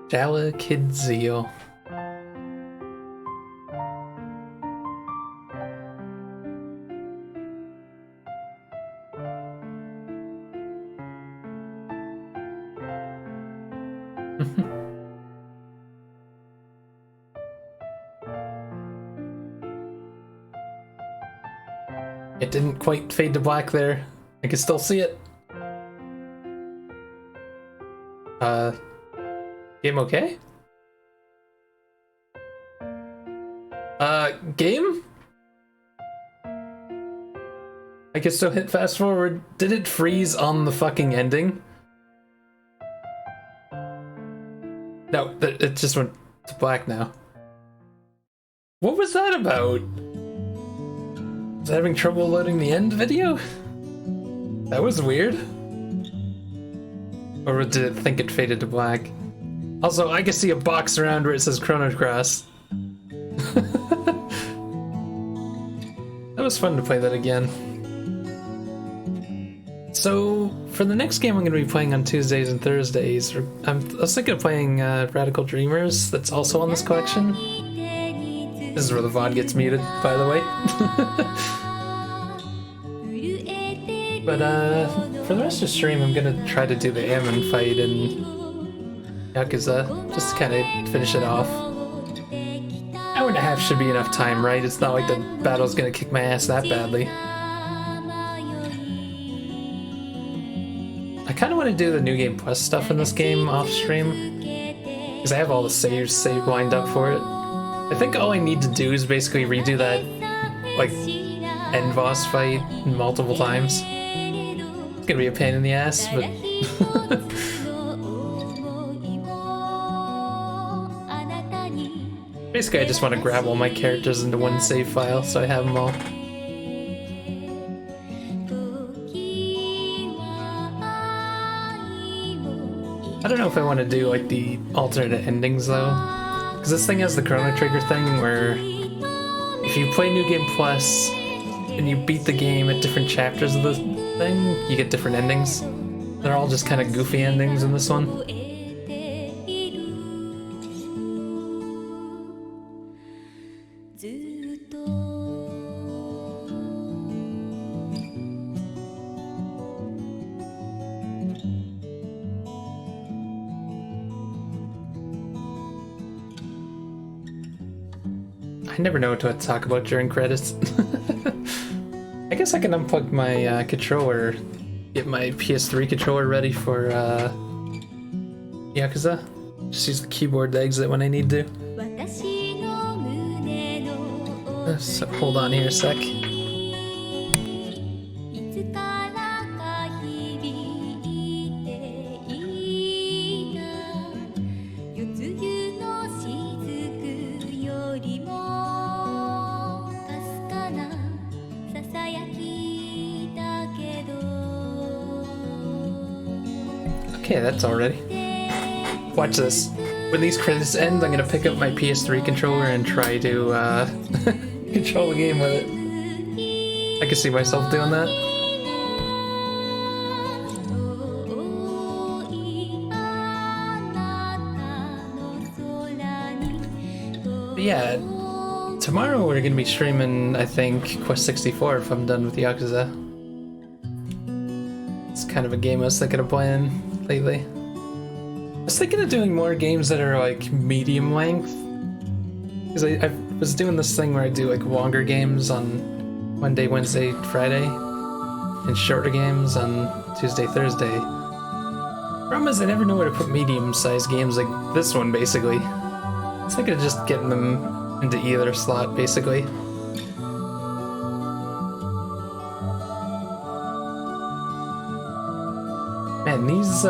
Jala Kid Zeal. It didn't quite fade to black there. I can still see it. Game okay? Game? I can still hit fast forward. Did it freeze on the fucking ending? No, it just went to black now. What was that about? Was I having trouble loading the end video? That was weird. Or did it think it faded to black? Also, I can see a box around where it says Chrono Cross. That was fun to play that again. So, for the next game I'm going to be playing on Tuesdays and Thursdays, I was thinking of playing Radical Dreamers, that's also on this collection. This is where the VOD gets muted, by the way. But for the rest of the stream, I'm going to try to do the Ammon fight in Yakuza, just to kind of finish it off. Hour and a half should be enough time, right? It's not like the battle's going to kick my ass that badly. I kind of want to do the New Game Plus stuff in this game off stream, because I have all the saves lined up for it. I think all I need to do is basically redo that, like, end boss fight multiple times. It's gonna be a pain in the ass, but... Basically, I just want to grab all my characters into one save file, so I have them all. I don't know if I want to do, like, the alternate endings, though. Because this thing has the Chrono Trigger thing, where if you play New Game Plus and you beat the game at different chapters of the thing, you get different endings. They're all just kind of goofy endings in this one. I never know what to talk about during credits. I guess I can unplug my controller get my PS3 controller ready for Yakuza. Just use the keyboard to exit when I need to. So, hold on here a sec. Okay, that's all ready. Watch this. When these credits end, I'm gonna pick up my PS3 controller and try to control the game with it. I can see myself doing that. But yeah, tomorrow we're gonna be streaming, I think, Quest 64 if I'm done with Yakuza. It's kind of a game I was thinking of playing lately. I was thinking of doing more games that are like medium length. Because I was doing this thing where I do like longer games on Monday, Wednesday, Friday, and shorter games on Tuesday, Thursday. Problem is I never know where to put medium-sized games like this one, basically. I was thinking of just getting them into either slot, basically. Man, these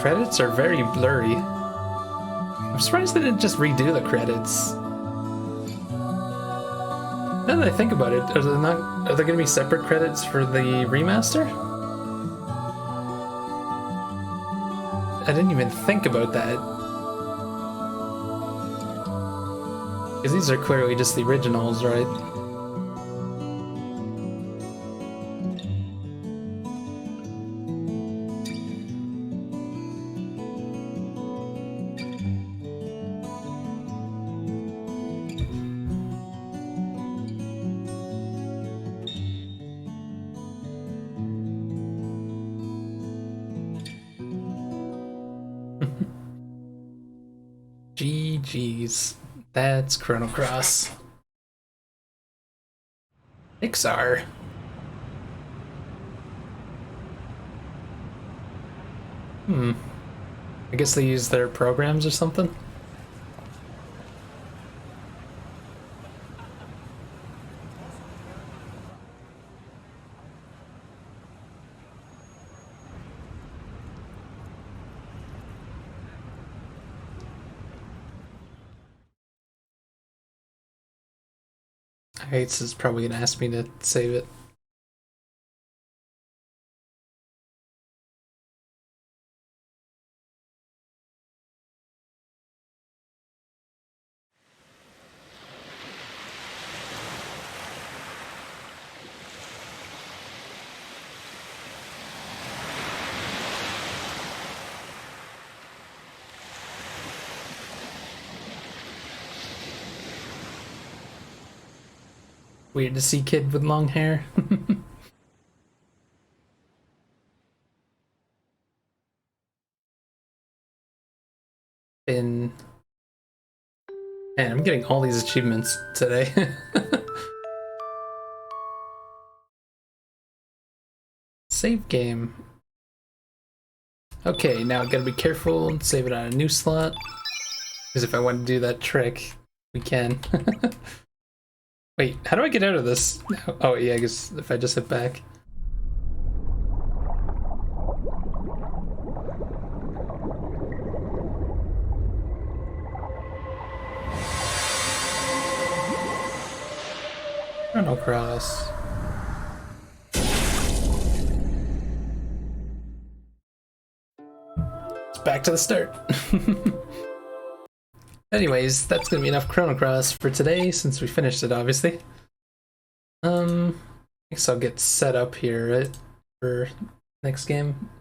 credits are very blurry. I'm surprised they didn't just redo the credits. Now that I think about it, are there gonna be separate credits for the remaster? I didn't even think about that. Because these are clearly just the originals, right? GG's. That's Chrono Cross. Pixar. I guess they use their programs or something? Heights is probably gonna ask me to save it. Weird to see kid with long hair. Man, I'm getting all these achievements today. Save game. Okay, now I gotta be careful and save it on a new slot. Because if I want to do that trick, we can. Wait, how do I get out of this? Oh yeah, I guess if I just hit back. Chrono Cross. It's back to the start. Anyways, that's gonna be enough Chrono Cross for today, since we finished it, obviously. I guess I'll get set up here, right, for next game.